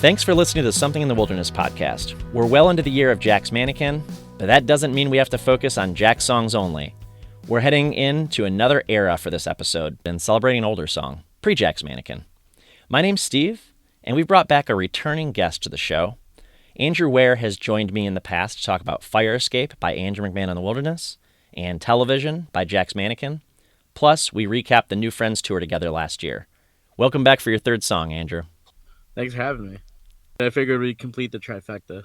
Thanks for listening to the Something in the Wilderness podcast. We're well into the year of Jack's Mannequin, but that doesn't mean we have to focus on Jack's songs only. We're heading into another era for this episode and celebrating an older song, pre-Jack's Mannequin. My name's Steve, and we've brought back a returning guest to the show. Andrew Ware has joined me in the past to talk about Fire Escape by Andrew McMahon in the Wilderness and Television by Jack's Mannequin. Plus, we recapped the New Friends tour together last year. Welcome back for your third song, Andrew. Thanks for having me. I figured we'd complete the trifecta.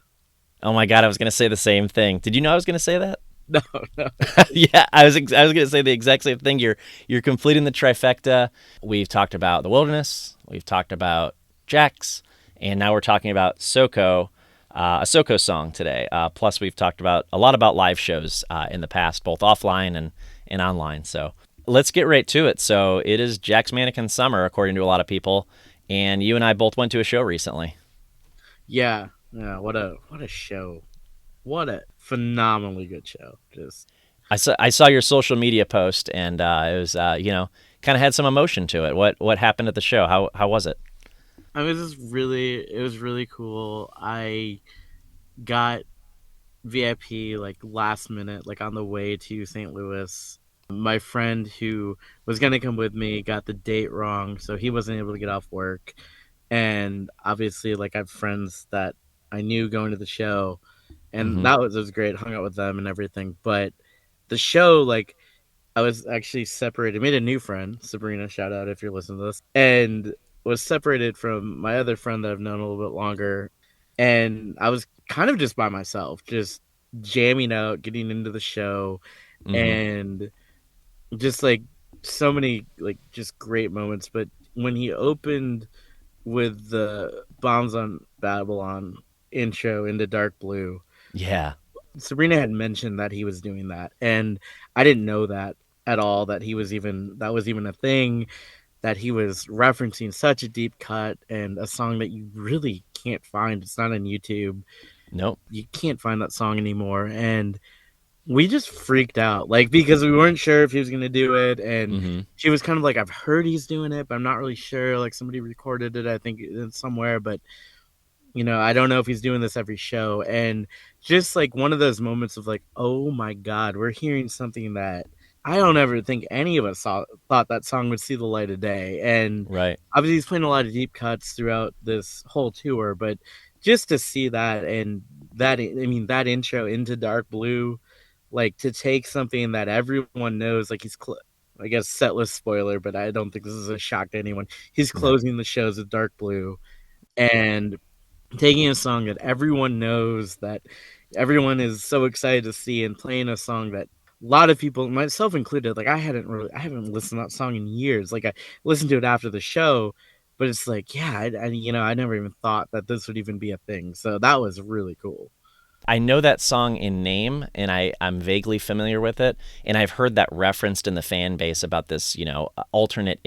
Oh my God, I was going to say the same thing. Did you know I was going to say that? No, no. Yeah, I was going to say the exact same thing. You're completing the trifecta. We've talked about the Wilderness. We've talked about Jack's, and now we're talking about Soko, a Soko song today. Plus, we've talked about a lot about live shows in the past, both offline and online. So let's get right to it. So it is Jack's Mannequin Summer, according to a lot of people, and you and I both went to a show recently. Yeah. What a show. What a phenomenally good show. I saw your social media post, and it was kind of had some emotion to it. What happened at the show? How was it? I mean, it was really cool. I got VIP like last minute, like on the way to St. Louis. My friend who was gonna come with me got the date wrong, so he wasn't able to get off work. And obviously, like, I have friends that I knew going to the show, and Mm-hmm. that was great. Hung out with them and everything. But the show, like, I was actually separated. Made a new friend, Sabrina. Shout out if you're listening to this. And was separated from my other friend that I've known a little bit longer. And I was kind of just by myself, just jamming out, getting into the show, Mm-hmm. and just like so many like just great moments. But when he opened with the Bombs on Babylon intro into Dark Blue, Yeah. Sabrina had mentioned that he was doing that, and I didn't know that at all, that that was even a thing, that he was referencing such a deep cut and a song that you really can't find. It's not on YouTube. Nope. You can't find that song anymore, and we just freaked out, like, because we weren't sure if he was gonna do it, and Mm-hmm. she was kind of like, I've heard he's doing it, but I'm not really sure. Like, somebody recorded it, I think, somewhere, but I don't know if he's doing this every show. And just like one of those moments of like, oh my God, we're hearing something that I don't ever think any of us thought that song would see the light of day. And Right. obviously he's playing a lot of deep cuts throughout this whole tour, but just to see that, and that intro into Dark Blue, like, to take something that everyone knows, like, I guess set list spoiler, but I don't think this is a shock to anyone. He's No. closing the shows with Dark Blue, and taking a song that everyone knows, that everyone is so excited to see, and playing a song that a lot of people, myself included, like, I haven't listened to that song in years. Like, I listened to it after the show, but it's like, yeah, I never even thought that this would even be a thing. So that was really cool. I know that song in name, and I'm vaguely familiar with it, and I've heard that referenced in the fan base about this, alternate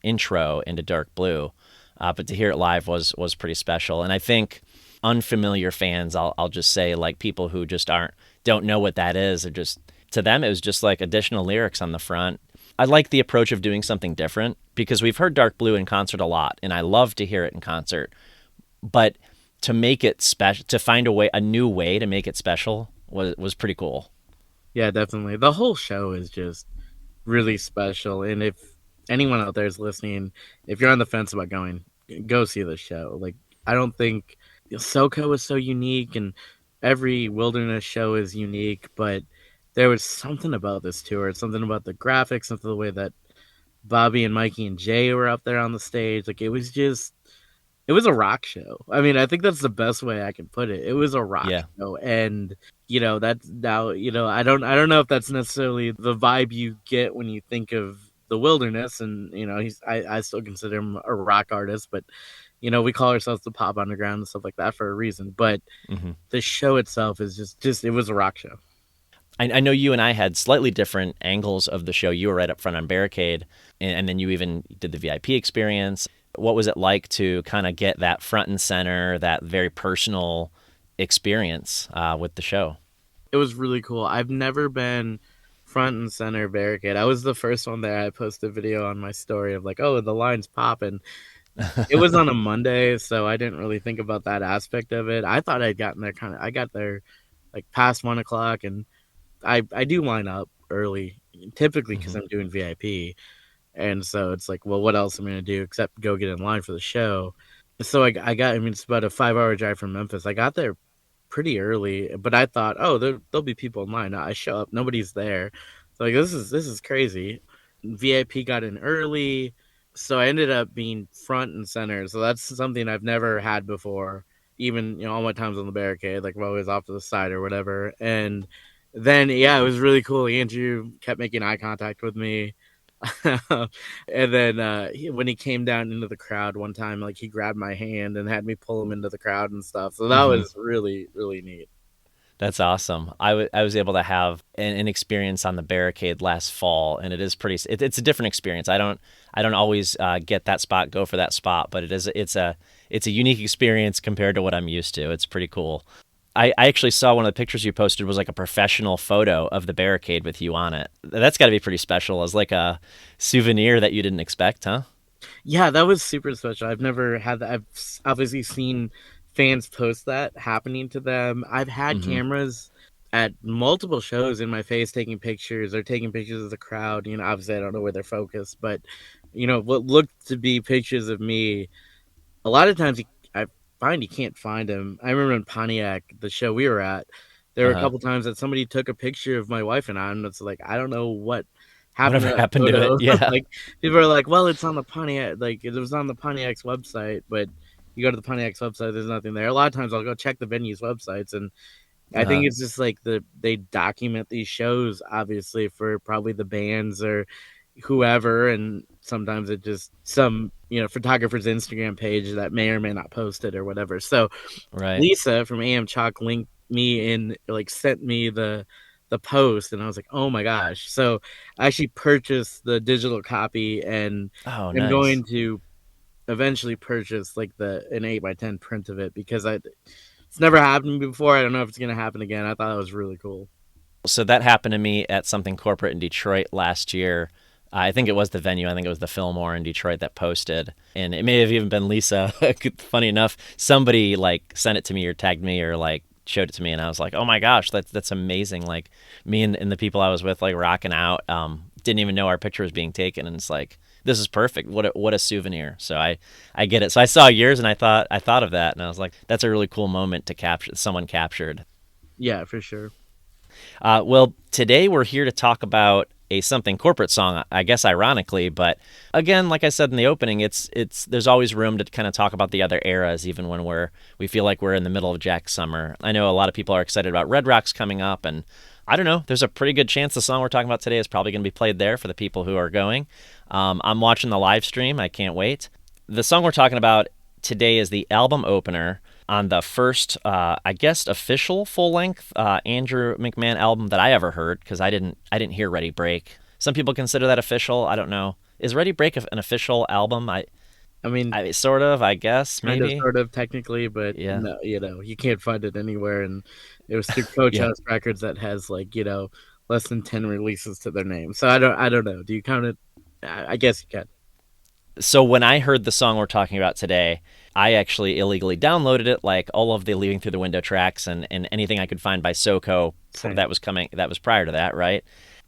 intro into Dark Blue. But to hear it live was pretty special, and I think unfamiliar fans, I'll just say, like, people who just don't know what that is, or just, to them it was just like additional lyrics on the front. I like the approach of doing something different, because we've heard Dark Blue in concert a lot, and I love to hear it in concert, but to make it special, to find a new way to make it special was pretty cool. Yeah, definitely. The whole show is just really special. And if anyone out there is listening, if you're on the fence about going, go see the show. Like, I don't think SoCo is so unique, and every wilderness show is unique, but there was something about this tour, something about the graphics, something the way that Bobby and Mikey and Jay were up there on the stage. Like, it was a rock show. I mean, I think that's the best way I can put it. It was a rock Yeah. show, and that's now, I don't know if that's necessarily the vibe you get when you think of the wilderness. And I still consider him a rock artist, but we call ourselves the pop underground and stuff like that for a reason. But Hmm. the show itself is just it was a rock show. I know you and I had slightly different angles of the show. You were right up front on Barricade, and then you even did the VIP experience. What was it like to kind of get that front and center, that very personal experience with the show? It was really cool. I've never been front and center Barricade. I was the first one there. I posted a video on my story of like, oh, the line's popping. It was on a Monday, so I didn't really think about that aspect of it. I thought I'd gotten there I got there like past 1 o'clock, and I do line up early, typically because Hmm. I'm doing VIP, and so it's like, well, what else am I gonna do except go get in line for the show? So I got, I mean, it's about a 5 hour drive from Memphis. I got there pretty early, but I thought, oh, there'll be people in line. I show up, nobody's there. So like this is crazy. VIP got in early, so I ended up being front and center. So that's something I've never had before. Even all my times on the barricade, like I'm always off to the side or whatever. And then yeah, it was really cool. Andrew kept making eye contact with me. And then when he came down into the crowd one time, like he grabbed my hand and had me pull him into the crowd and stuff. So that Hmm. was really, really neat. That's awesome. I was able to have an experience on the barricade last fall, and it is it's a different experience. I don't always get that spot, go for that spot, but it's a unique experience compared to what I'm used to. It's pretty cool. I actually saw one of the pictures you posted was like a professional photo of the barricade with you on it. That's got to be pretty special as like a souvenir that you didn't expect, huh? Yeah, that was super special. I've never had that. Obviously seen fans post that happening to them. I've had Hmm. cameras at multiple shows in my face taking pictures or taking pictures of the crowd. Obviously I don't know where they're focused, but what looked to be pictures of me, a lot of times I find you can't find them. I remember in Pontiac, the show we were at, there Uh were a huh. couple times that somebody took a picture of my wife and I, and it's like I don't know what happened Whatever to that happened to it? photo. Yeah. Like people are like, well, it's on the Pontiac, like it was on the Pontiac's website, but you go to the Pontiac's website, there's nothing there. A lot of times I'll go check the venue's websites, and I Uh think huh. it's just like they document these shows obviously for probably the bands or whoever, and sometimes it just some photographer's Instagram page that may or may not post it or whatever. So Right. Lisa from AM Chalk linked me in, like sent me the post, and I was like, oh my gosh. So I actually purchased the digital copy, and Oh, I'm nice. going to eventually purchase like the an 8x10 print of it because I it's never happened before. I don't know if it's gonna happen again. I thought it was really cool. So that happened to me at something corporate in Detroit last year. I think it was the venue. I think it was the Fillmore in Detroit that posted, and it may have even been Lisa. Funny enough, somebody like sent it to me or tagged me or like showed it to me, and I was like, "Oh my gosh, that's amazing!" Like me and the people I was with, like rocking out. Didn't even know our picture was being taken, and it's like this is perfect. What a souvenir. So I get it. So I saw yours, and I thought of that, and I was like, that's a really cool moment to capture. Someone captured. Yeah, for sure. Well, today we're here to talk about a something corporate song, I guess ironically, but again, like I said in the opening, it's there's always room to kind of talk about the other eras, even when we feel like we're in the middle of Jack's summer. I know a lot of people are excited about Red Rocks coming up, and I don't know. There's a pretty good chance the song we're talking about today is probably going to be played there for the people who are going. I'm watching the live stream. I can't wait. The song we're talking about today is the album opener on the first, I guess, official full length Andrew McMahon album that I ever heard because I didn't hear Ready Break. Some people consider that official. I don't know. Is Ready Break an official album? I mean, I sort of, I guess, kind of, maybe. sort of, technically, but Yeah, no, you can't find it anywhere, and it was through Coach yeah. House Records that has like less than 10 releases to their name. So I don't know. Do you count it? I guess you can. So when I heard the song we're talking about today, I actually illegally downloaded it, like all of the Leaving Through the Window tracks and anything I could find by SoCo Same. that was coming, that was prior to that, right?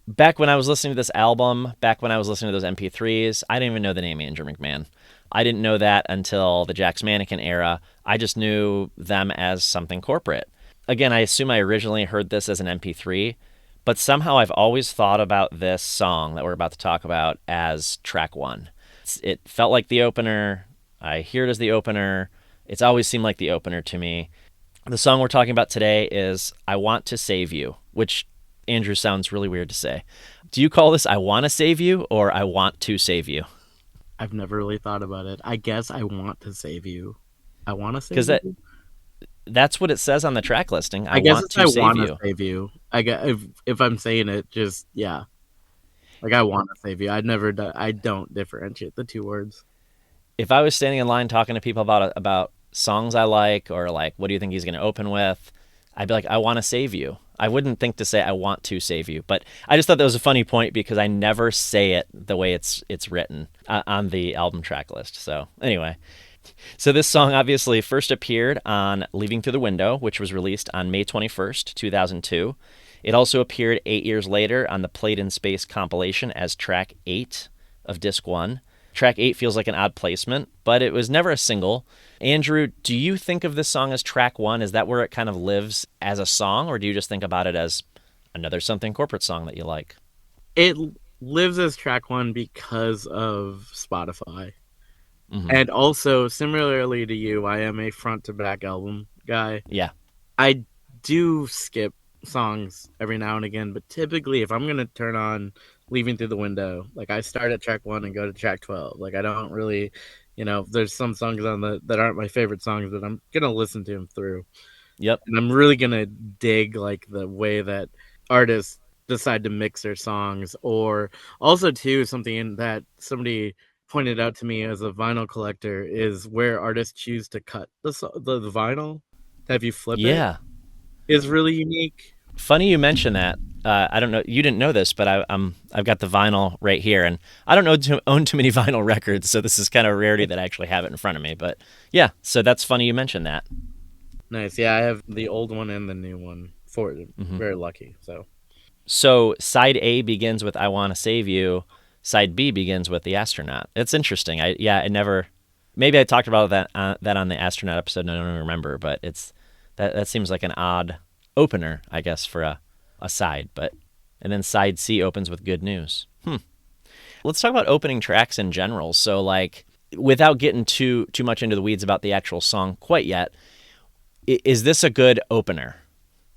Back when I was listening to this album, back when I was listening to those MP3s, I didn't even know the name Andrew McMahon. I didn't know that until the Jack's Mannequin era. I just knew them as something corporate. Again, I assume I originally heard this as an MP3, but somehow I've always thought about this song that we're about to talk about as track one. It felt like the opener. I hear it as the opener. It's always seemed like the opener to me. The song we're talking about today is I Want to Save You, which Andrew sounds really weird to say. Do you call this I Want to Save You or I Want to Save You? I've never really thought about it. I guess I want to save you. I want to Because save you. that's what it says on the track listing. I I guess want it's to I save want to you. save you. I guess if I'm saying it, just yeah, like I want to save you. I don't differentiate the two words. If I was standing in line talking to people about songs I like or like what do you think he's going to open with, I'd be like I want to save you. I wouldn't think to say I want to save you, but I just thought that was a funny point because I never say it the way it's written on the album track list. So anyway, so this song obviously first appeared on Leaving Through the Window, which was released on May 21st, 2002. It also appeared 8 years later on the Played in Space compilation as track 8 of disc 1. Track 8 feels like an odd placement, but it was never a single. Andrew, do you think of this song as track 1? Is that where it kind of lives as a song, or do you just think about it as another Something Corporate song that you like? It lives as track 1 because of Spotify. Mm-hmm. And also, similarly to you, I am a front to back album guy. Yeah. I do skip songs every now and again, but typically, if I'm gonna turn on Leaving Through the Window, like I start at track 1 and go to track 12. Like I don't really, there's some songs on the that aren't my favorite songs, but I'm gonna listen to them through, Yep. and I'm really gonna dig like the way that artists decide to mix their songs, or also too something that somebody pointed out to me as a vinyl collector is where artists choose to cut the vinyl to have you flip it Yeah. is really unique. Funny you mention that. I don't know. You didn't know this, but I've got the vinyl right here, and I don't own too many vinyl records, so this is kind of a rarity that I actually have it in front of me. But yeah, so that's funny you mentioned that. Nice. Yeah, I have the old one and the new one. For Mm-hmm. very lucky. So So side A begins with "I Want to Save You." Side B begins with "The Astronaut." It's interesting. I never. Maybe I talked about that on the astronaut episode. And I don't remember, but that seems like an odd opener, I guess, for a side. But and then side C opens with "Good News." Let's talk about opening tracks in general. So like, without getting too much into the weeds about the actual song quite yet, is this a good opener?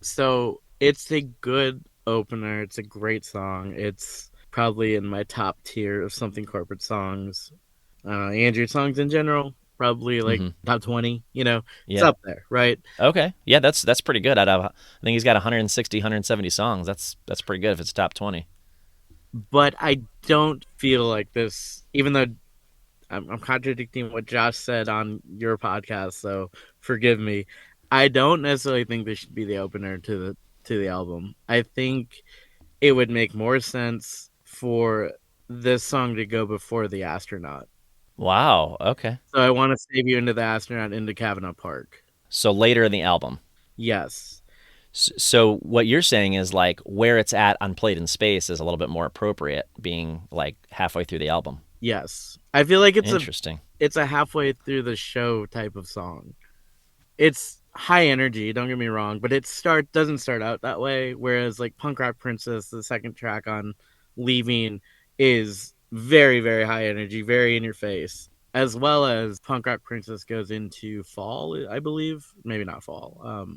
so it's a good opener. It's a great song. It's probably in my top tier of Something Corporate songs. Andrew songs in general, probably like Mm-hmm. top 20. It's Yeah. up there, right? Okay. Yeah, that's pretty good. I think he's got 160, 170 songs. That's pretty good if it's top 20. But I don't feel like this, even though I'm contradicting what Josh said on your podcast, so forgive me. I don't necessarily think this should be the opener to the album. I think it would make more sense for this song to go before the astronaut. Wow. Okay. So I want to save you into the astronaut into Kavanaugh Park. So later in the album. Yes. So what you're saying is like where it's at on Played in Space is a little bit more appropriate, being like halfway through the album. Yes. I feel like Interesting. it's a halfway through the show type of song. It's high energy, don't get me wrong, but it doesn't start out that way. Whereas like Punk Rock Princess, the second track on Leaving, is very, very high energy, very in your face. As well as Punk Rock Princess goes into fall, I believe. Maybe not fall.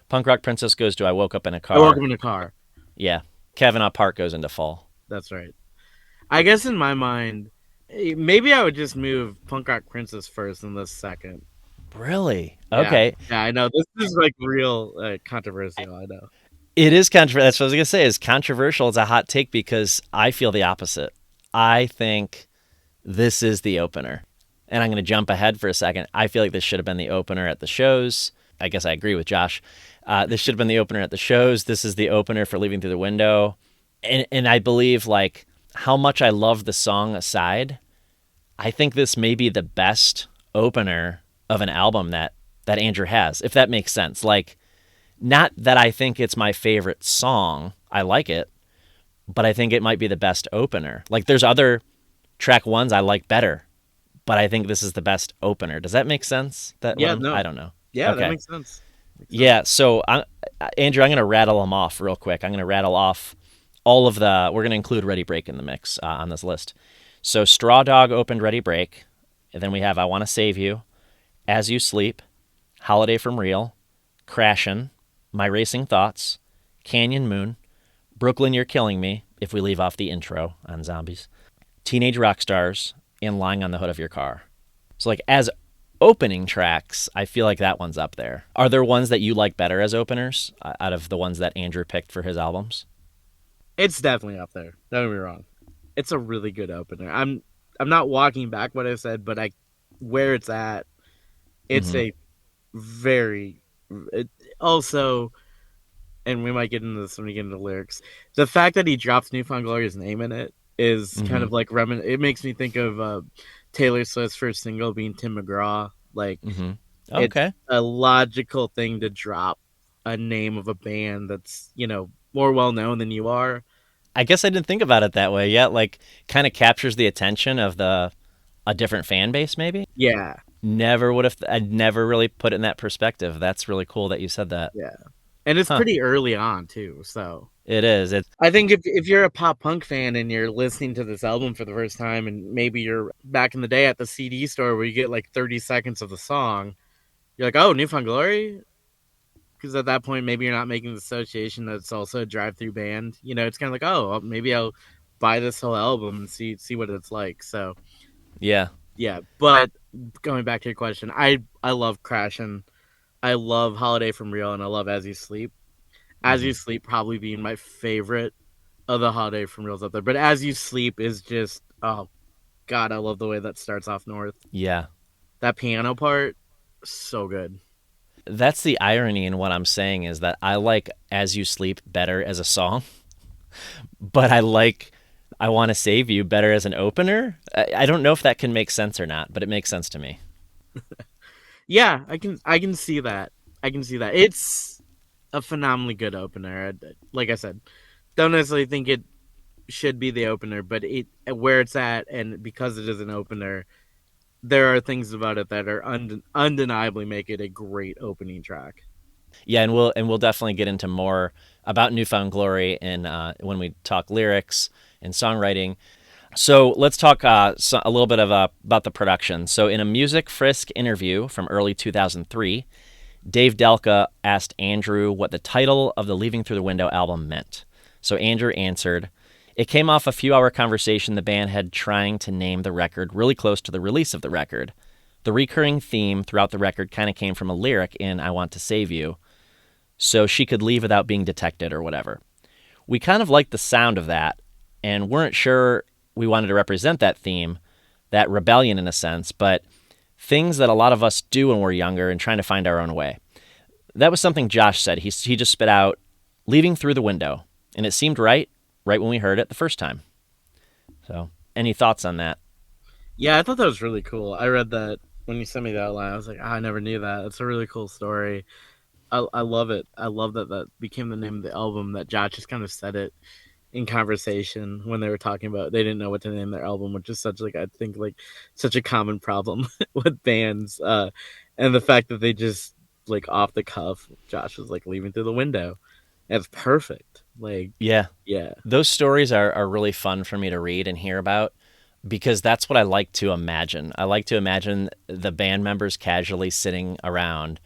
Punk Rock Princess goes to "I Woke Up in a I woke up Car." in a car. Yeah. Kavanaugh Park goes into fall. That's right. I guess in my mind, maybe I would just move Punk Rock Princess first and the second. Really? Yeah, Okay. yeah, I know this is like real controversial. I know. It is controversial. That's what I was gonna say. Is controversial. It's a hot take because I feel the opposite. I think this is the opener, and I'm gonna jump ahead for a second. I feel like this should have been the opener at the shows. I guess I agree with Josh. This should have been the opener at the shows. This is the opener for "Leaving Through the Window," and I believe like how much I love the song aside, I think this may be the best opener of an album that Andrew has, if that makes sense. Like, not that I think it's my favorite song. I like it, but I think it might be the best opener. Like, there's other track ones I like better, but I think this is the best opener. Does that make sense? Yeah, I no, don't know. yeah, that Okay. makes sense. Makes sense. Yeah. So, Andrew, I'm going to rattle them off real quick. I'm going to rattle off all of the. We're going to include Ready Break in the mix on this list. So, Straw Dog opened Ready Break, and then we have "I Want to Save You," "As You Sleep," "Holiday from Real," "Crashin'," "My Racing Thoughts," "Canyon Moon," "Brooklyn, You're Killing Me," if we leave off the intro on Zombies, "Teenage Rock Stars," and "Lying on the Hood of Your Car." So, like, as opening tracks, I feel like that one's up there. Are there ones that you like better as openers out of the ones that Andrew picked for his albums? It's definitely up there. Don't get me wrong. It's a really good opener. I'm not walking back what I said, but where it's at, it's Mm-hmm. a very it, also and we might get into this when we get into lyrics. The fact that he drops Newfound Glory's name in it is kind Mm-hmm. of like it makes me think of Taylor Swift's first single being Tim McGraw. Like Mm-hmm. it's Okay. a logical thing to drop a name of a band that's more well known than you are. I guess I didn't think about it that way. Yeah, like kind of captures the attention of the a different fan base, maybe. Yeah, Never would have. I'd never really put it in that perspective. That's really cool that you said that. yeah, and it's Huh? pretty early on too. So It is. It's I think if you're a pop punk fan and you're listening to this album for the first time, and maybe you're back in the day at the CD store where you get like 30 seconds of the song, you're like, oh, Newfound Glory. Because at that point, maybe you're not making the association that it's also a drive-through band. It's kind of like, oh, maybe I'll buy this whole album and see what it's like. So yeah. yeah, but going back to your question, I love Crashin'. I love Holiday from Real, and I love As You Sleep. As Hmm. You Sleep probably being my favorite of the Holiday from Reals up there. But As You Sleep is just, oh god, I love the way that starts off north. Yeah. That piano part, so good. That's the irony in what I'm saying is that I like "As You Sleep" better as a song, but I like "I Want to Save You" better as an opener. I don't know if that can make sense or not, but it makes sense to me. Yeah, I can see that. I can see that. It's a phenomenally good opener. Like I said, don't necessarily think it should be the opener, but it where it's at, and because it is an opener, there are things about it that are undeniably make it a great opening track. Yeah, and we'll definitely get into more about Newfound Glory in when we talk lyrics and songwriting. So let's talk a little bit about the production. So in a Music Frisk interview from early 2003, Dave Delka asked Andrew what the title of the Leaving Through the Window album meant. So Andrew answered, "It came off a few-hour conversation the band had trying to name the record really close to the release of the record. The recurring theme throughout the record kind of came from a lyric in I Want to Save You, so she could leave without being detected or whatever. We kind of liked the sound of that and weren't sure we wanted to represent that theme, that rebellion in a sense, but things that a lot of us do when we're younger and trying to find our own way. That was something Josh said. He just spit out, leaving through the window. And it seemed right when we heard it the first time. So, any thoughts on that? Yeah, I thought that was really cool. I read that when you sent me that outline. I was like, I never knew that. It's a really cool story. I love it. I love that that became the name of the album. That Josh just kind of said it in conversation when they were talking about they didn't know what to name their album, which is such like I think like such a common problem with bands. And the fact that they just like off the cuff, Josh was like leaving through the window. That's perfect. Like, Yeah, yeah, those stories are really fun for me to read and hear about because that's what I like to imagine. I like to imagine the band members casually sitting around,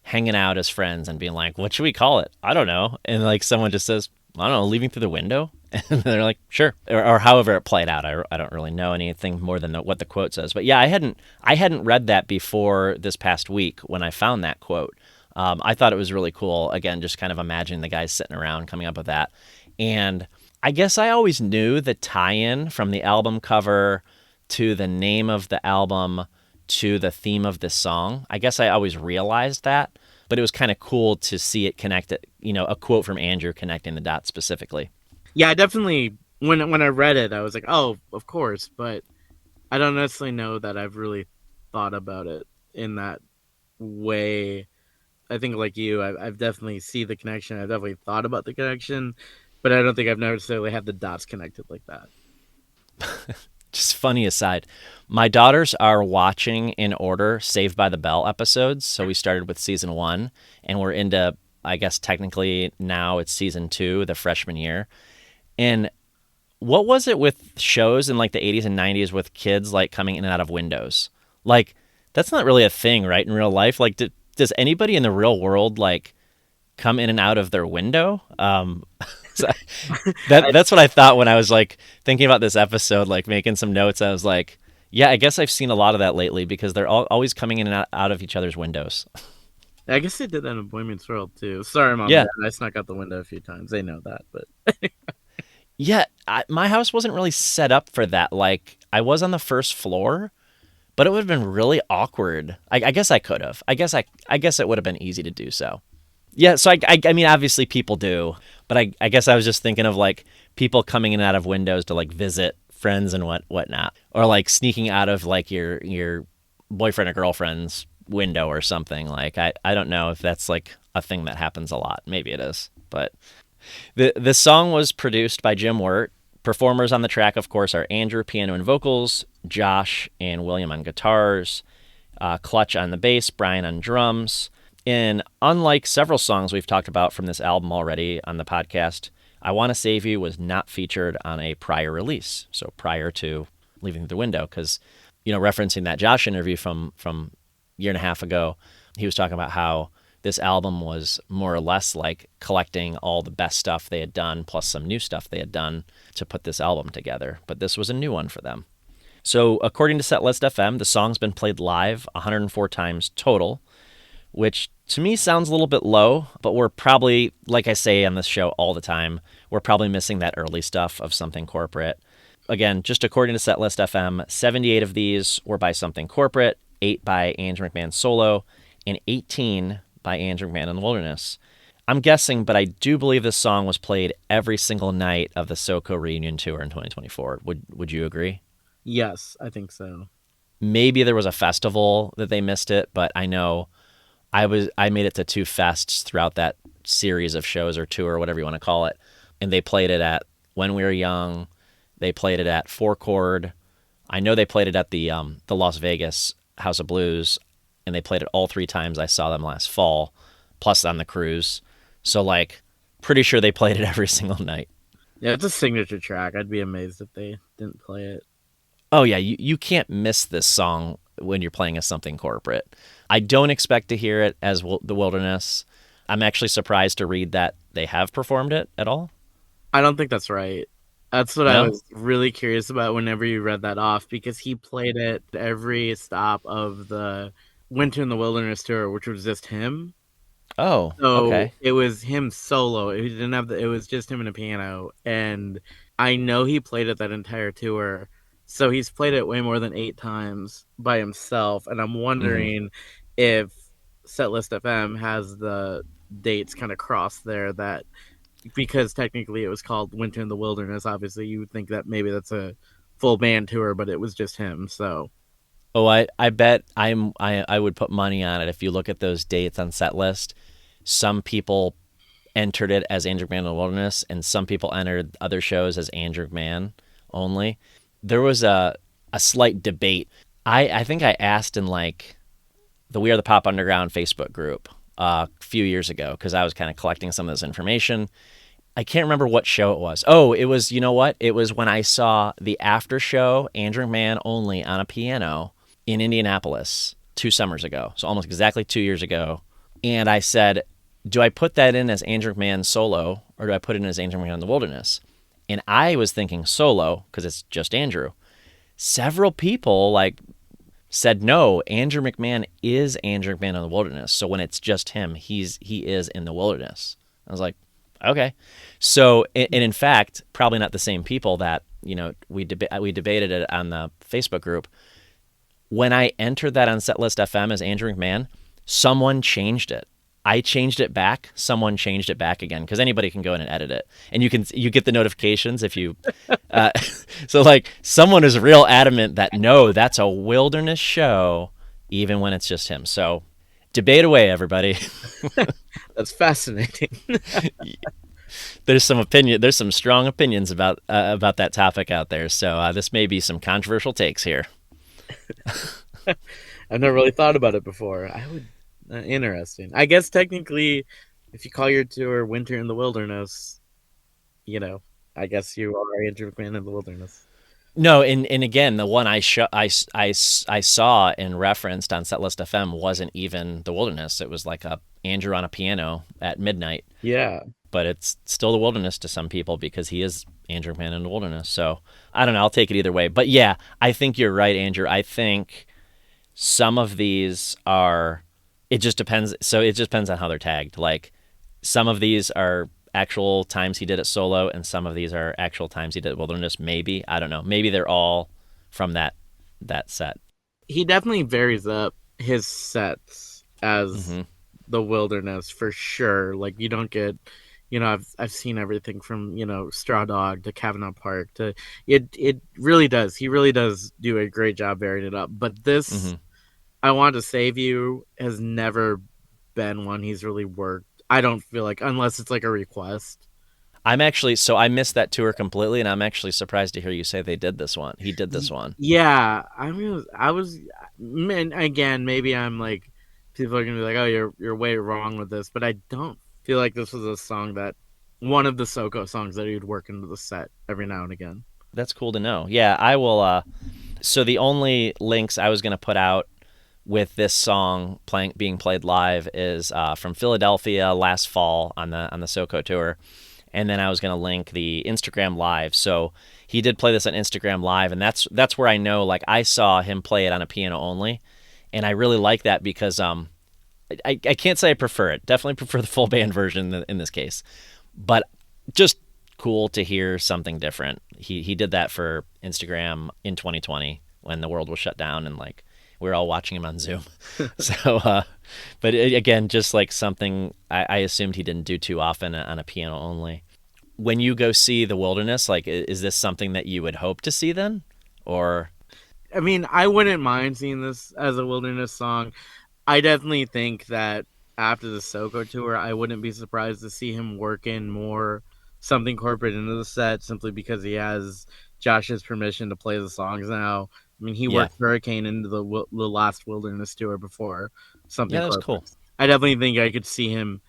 hanging out as friends and being like, what should we call it? I don't know. And like someone just says, I don't know, leaving through the window. And they're like, sure. Or however it played out. I don't really know anything more than what the quote says. But yeah, I hadn't read that before this past week when I found that quote. I thought it was really cool. Again, just kind of imagining the guys sitting around coming up with that. And I guess I always knew the tie-in from the album cover to the name of the album to the theme of this song. I guess I always realized that, but it was kind of cool to see it connected, a quote from Andrew connecting the dots specifically. yeah. I definitely when I read it, I was like, oh, of course. But I don't necessarily know that I've really thought about it in that way. I think like you, I've definitely see the connection. I've definitely thought about the connection, but I don't think I've necessarily had the dots connected like that. Just funny aside, my daughters are watching in order Saved by the Bell episodes. So we started with season one and we're into, I guess technically now it's season two, the freshman year. And what was it with shows in like the 80s and 90s with kids like coming in and out of windows? Like, that's not really a thing, right? In real life, like, does anybody in the real world like come in and out of their window? So I, that's what I thought when I was like thinking about this episode, like making some notes. I was like, yeah, I guess I've seen a lot of that lately because they're always coming in and out of each other's windows. I guess they did that in Boy Meets World too. Sorry, mom and Yeah, dad. I snuck out the window a few times. They know that, but yeah. My house wasn't really set up for that. Like, I was on the first floor, but it would have been really awkward. I guess I could have. I guess it would have been easy to do so. Yeah, so I mean, obviously people do, but I guess I was just thinking of like people coming in and out of windows to like visit friends and whatnot, or like sneaking out of like your boyfriend or girlfriend's window or something. Like I don't know if that's like a thing that happens a lot. Maybe it is, but the song was produced by Jim Wirt. Performers on the track, of course, are Andrew piano and vocals, Josh and William on guitars, Clutch on the bass, Brian on drums. And unlike several songs we've talked about from this album already on the podcast, I Want to Save You was not featured on a prior release. So prior to Leaving the Window, because, referencing that Josh interview from a year and a half ago, he was talking about how this album was more or less like collecting all the best stuff they had done plus some new stuff they had done to put this album together. But this was a new one for them. So, according to Setlist FM, the song's been played live 104 times total, which to me sounds a little bit low, but we're probably, like I say on this show all the time, we're probably missing that early stuff of Something Corporate. Again, just according to Setlist FM, 78 of these were by Something Corporate, 8 by Andrew McMahon solo, and 18 by Andrew McMahon in the Wilderness. I'm guessing, but I do believe this song was played every single night of the SoCo reunion tour in 2024. Would you agree? Yes, I think so. Maybe there was a festival that they missed it, but I know I made it to two fests throughout that series of shows or tour or whatever you want to call it, and they played it at When We Were Young. They played it at Four Chord. I know they played it at the Las Vegas House of Blues, and they played it all three times I saw them last fall, plus on the cruise. So like, pretty sure they played it every single night. Yeah, it's a signature track. I'd be amazed if they didn't play it. Oh yeah, you can't miss this song when you're playing as Something Corporate. I don't expect to hear it as The Wilderness. I'm actually surprised to read that they have performed it at all. I don't think that's right. That's what I No? was really curious about whenever you read that off, because he played it every stop of the Winter in the Wilderness tour, which was just him. Oh, So okay. it was him solo. He didn't have it was just him and a piano. And I know he played it that entire tour. So he's played it way more than 8 times by himself. And I'm Hmm. wondering if Setlist FM has the dates kind of crossed there, that because technically it was called Winter in the Wilderness. Obviously, you would think that maybe that's a full band tour, but it was just him. So Oh, I bet I would put money on it. If you look at those dates on set list, some people entered it as Andrew McMahon in the Wilderness, and some people entered other shows as Andrew McMahon only. There was a slight debate. I think I asked in like the We Are the Pop Underground Facebook group a few years ago because I was kind of collecting some of this information. I can't remember what show it was. Oh, it was, you know what? It was when I saw the after show, Andrew McMahon only on a piano in Indianapolis 2 summers ago. So almost exactly 2 years ago. And I said, do I put that in as Andrew McMahon solo or do I put it in as Andrew McMahon in the Wilderness? And I was thinking solo because it's just Andrew. Several people like said no, Andrew McMahon is Andrew McMahon in the Wilderness. So when it's just him, he is in the Wilderness. I was like, okay. So and in fact, probably not the same people that we debated it on the Facebook group. When I entered that on Setlist FM as Andrew McMahon, someone changed it. I changed it back. Someone changed it back again because anybody can go in and edit it, and you get the notifications if you. Uh, so like someone is real adamant that no, that's a wilderness show, even when it's just him. So debate away, everybody. that's fascinating. There's some opinion. There's some strong opinions about that topic out there. So this may be some controversial takes here. I've never really thought about it before. I would interesting. I guess technically, if you call your tour "Winter in the Wilderness," you know, I guess you are Andrew McMahon in the Wilderness. No, and again, the one I saw and referenced on Setlist FM wasn't even the Wilderness. It was like a Andrew on a piano at midnight, Yeah, but it's still the Wilderness to some people because he is Andrew McMahon in the Wilderness. So I don't know. I'll take it either way. But yeah, I think you're right, Andrew. I think some of these are. It just depends. So it just depends on how they're tagged. Like some of these are actual times he did it solo, and some of these are actual times he did Wilderness. Maybe I don't know. Maybe they're all from that set. he definitely varies up his sets as Hmm. the Wilderness for sure. Like you don't get, I've seen everything from Straw Dog to Kavanaugh Park to it really does. He really does do a great job varying it up. But this, Hmm. I Want to Save You has never been one he's really worked. I don't feel like unless it's like a request. I missed that tour completely, and I'm actually surprised to hear you say they did this one. He did this one. Yeah, man, again, maybe I'm like, people are gonna be like, oh, you're way wrong with this, but I don't feel like this was a song that, one of the Soko songs that he'd work into the set every now and again. That's cool to know. Yeah, I will. So the only links I was going to put out with this song being played live is from Philadelphia last fall on the SoCo tour, and then I was going to link the Instagram live. So he did play this on Instagram live, and that's where I know, like, I saw him play it on a piano only, and I really like that because I can't say I prefer it. Definitely prefer the full band version in this case, but just cool to hear something different. He did that for Instagram in 2020 when the world was shut down, and like we were all watching him on Zoom. So, but again, just like something I assumed he didn't do too often on a piano only. When you go see The Wilderness, like, is this something that you would hope to see then, or? I mean, I wouldn't mind seeing this as a Wilderness song. I definitely think that after the Soko tour, I wouldn't be surprised to see him work in more something corporate into the set simply because he has Josh's permission to play the songs now. I mean, he Yeah, worked Hurricane into the last Wilderness tour before something yeah, that was corporate. cool. I definitely think I could see him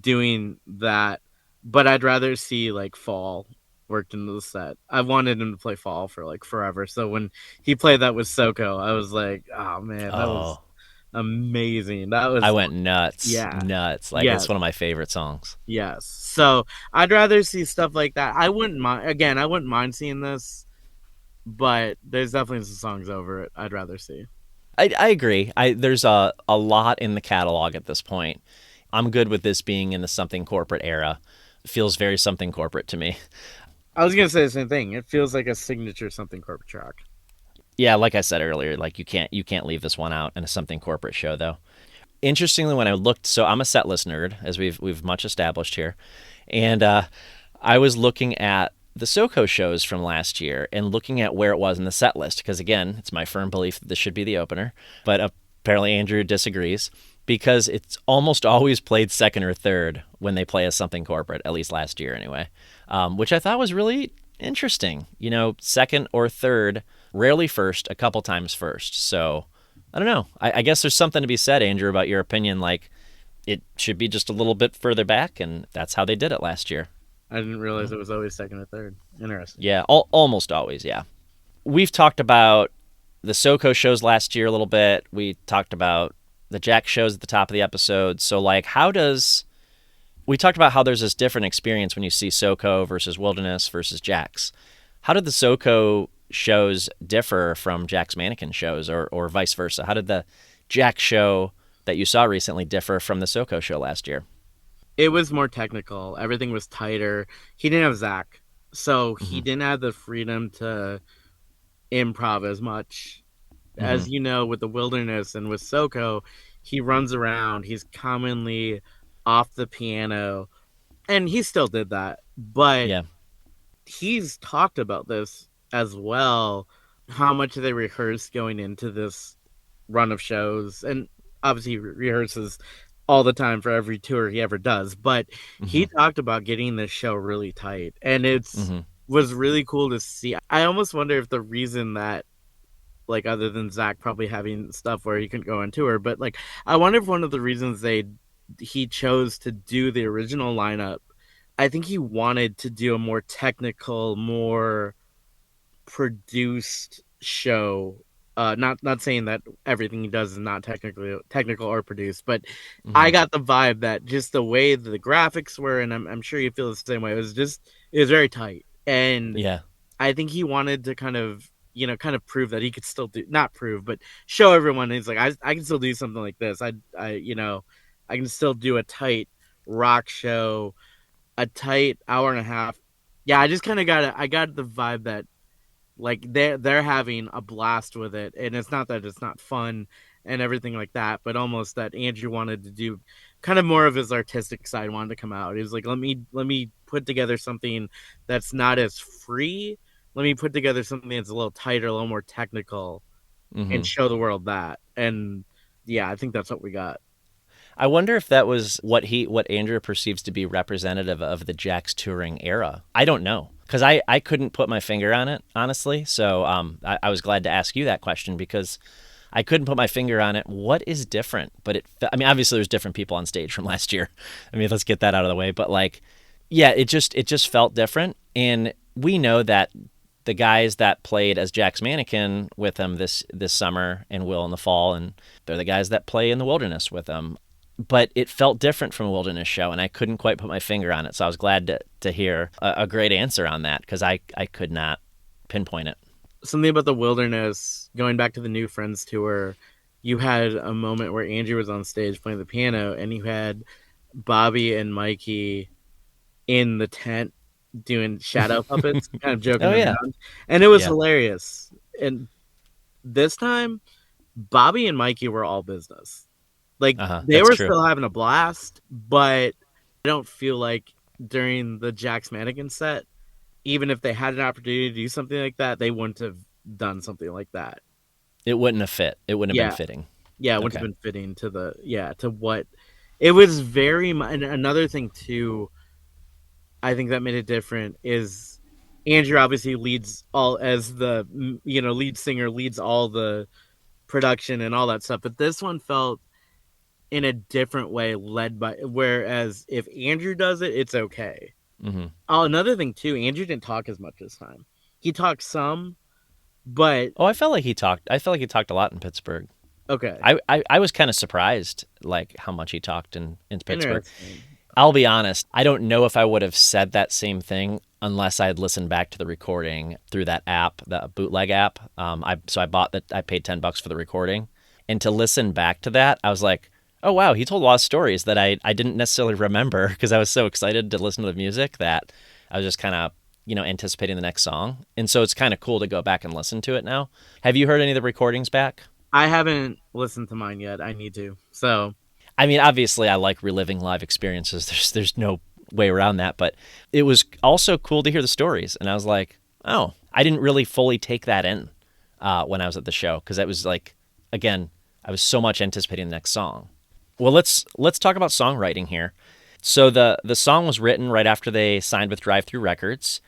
doing that, but I'd rather see like Fall worked into the set. I wanted him to play Fall for like forever. So when he played that with Soko, I was like, oh man, that was Oh, amazing. That I was went nuts, yeah. nuts. Like, Yes. it's one of my favorite songs. Yes. So I'd rather see stuff like that. I wouldn't mind again, I wouldn't mind seeing this, but there's definitely some songs over it I'd rather see. I agree. There's a lot in the catalog at this point. I'm good with this being in the something corporate era. It feels very something corporate to me. I was gonna say the same thing. It feels like a signature something corporate track. Yeah, like I said earlier, like you can't leave this one out in a something corporate show though. Interestingly, when I looked, so I'm a set list nerd, as we've much established here, and I was looking at the SoCo shows from last year and looking at where it was in the set list because again, it's my firm belief that this should be the opener, but apparently Andrew disagrees because it's almost always played second or third when they play as something corporate, at least last year anyway, which I thought was really interesting. Second or third, rarely first, a couple times first. So I don't know. I guess there's something to be said, Andrew, about your opinion. Like, it should be just a little bit further back, and that's how they did it last year. I didn't realize it was always second or third. Interesting. Yeah, almost always, yeah. We've talked about the SoCo shows last year a little bit. We talked about the Jack shows at the top of the episode. So, like, we talked about how there's this different experience when you see SoCo versus Wilderness versus Jack's. How did the SoCo shows differ from Jack's Mannequin shows, or vice versa? How did the Jack show that you saw recently differ from the SoCo show last year? It was more technical. Everything was tighter. He didn't have Zach, so he Mm-hmm. didn't have the freedom to improv as much. Mm-hmm. As you know, with the Wilderness and with Soko, he runs around. He's commonly off the piano, and he still did that. But Yeah. he's talked about this as well, how much they rehearsed going into this run of shows. And obviously, he rehearses all the time for every tour he ever does. But Mm-hmm. he talked about getting this show really tight. And it's Mm-hmm. was really cool to see. I almost wonder if the reason that, like, other than Zach probably having stuff where he couldn't go on tour, but like I wonder if one of the reasons he chose to do the original lineup, I think he wanted to do a more technical, more produced show. Not saying that everything he does is not technically technical or produced, but I Mm-hmm. got the vibe that just the way the graphics were, and I'm sure you feel the same way. It was very tight, and Yeah. I think he wanted to kind of prove that he could still do, not prove, but show everyone. He's like, I can still do something like this. I can still do a tight rock show, a tight hour and a half. Yeah, I just kind of I got the vibe that like they're having a blast with it, and it's not that it's not fun and everything like that, but almost that Andrew wanted to do kind of more of his artistic side wanted to come out. He was like, let me put together something that's not as free. Let me put together something that's a little tighter, a little more technical, and Hmm. show the world that. And yeah, I think that's what we got. I wonder if that was what Andrew perceives to be representative of the Jack's touring era. I don't know because I couldn't put my finger on it honestly. So I was glad to ask you that question because I couldn't put my finger on it. What is different? But I mean, obviously there's different people on stage from last year. I mean, let's get that out of the way. But like, yeah, it just felt different, and we know that the guys that played as Jack's Mannequin with him this summer and will in the fall, and they're the guys that play in the Wilderness with him. But it felt different from a Wilderness show, and I couldn't quite put my finger on it. So I was glad to hear a great answer on that because I could not pinpoint it. Something about the Wilderness, going back to the New Friends tour, you had a moment where Andrew was on stage playing the piano, and you had Bobby and Mikey in the tent doing shadow puppets, kind of joking Oh yeah, around, and it was yeah, hilarious. And this time, Bobby and Mikey were all business. Like they that's were true. still having a blast, but I don't feel like during the Jack's Mannequin set, even if they had an opportunity to do something like that, they wouldn't have done something like that. It wouldn't have fit. It wouldn't have been Yeah, fitting. yeah, it wouldn't have Okay. been fitting to the to what it was very much. And another thing too, I think that made it different is Andrew obviously leads all as the lead singer, leads all the production and all that stuff, but this one felt in a different way led by, whereas if Andrew does it, it's okay. Hmm. Oh, another thing too, Andrew didn't talk as much this time. He talked some, but Oh, I felt like he talked. I felt like he talked a lot in Pittsburgh. okay. I was kind of surprised, like how much he talked in Pittsburgh. Interesting. I'll be honest. I don't know if I would have said that same thing unless I had listened back to the recording through that app, the bootleg app. I bought that. I paid $10 for the recording, and to listen back to that, I was like, oh wow, he told a lot of stories that I didn't necessarily remember because I was so excited to listen to the music that I was just kind of anticipating the next song. And so it's kind of cool to go back and listen to it now. Have you heard any of the recordings back? I haven't listened to mine yet. I need to. So, I mean, obviously, I like reliving live experiences. There's no way around that. But it was also cool to hear the stories, and I was like, oh, I didn't really fully take that in when I was at the show because it was like, again, I was so much anticipating the next song. Well, let's talk about songwriting here. So the song was written right after they signed with Drive Through Records.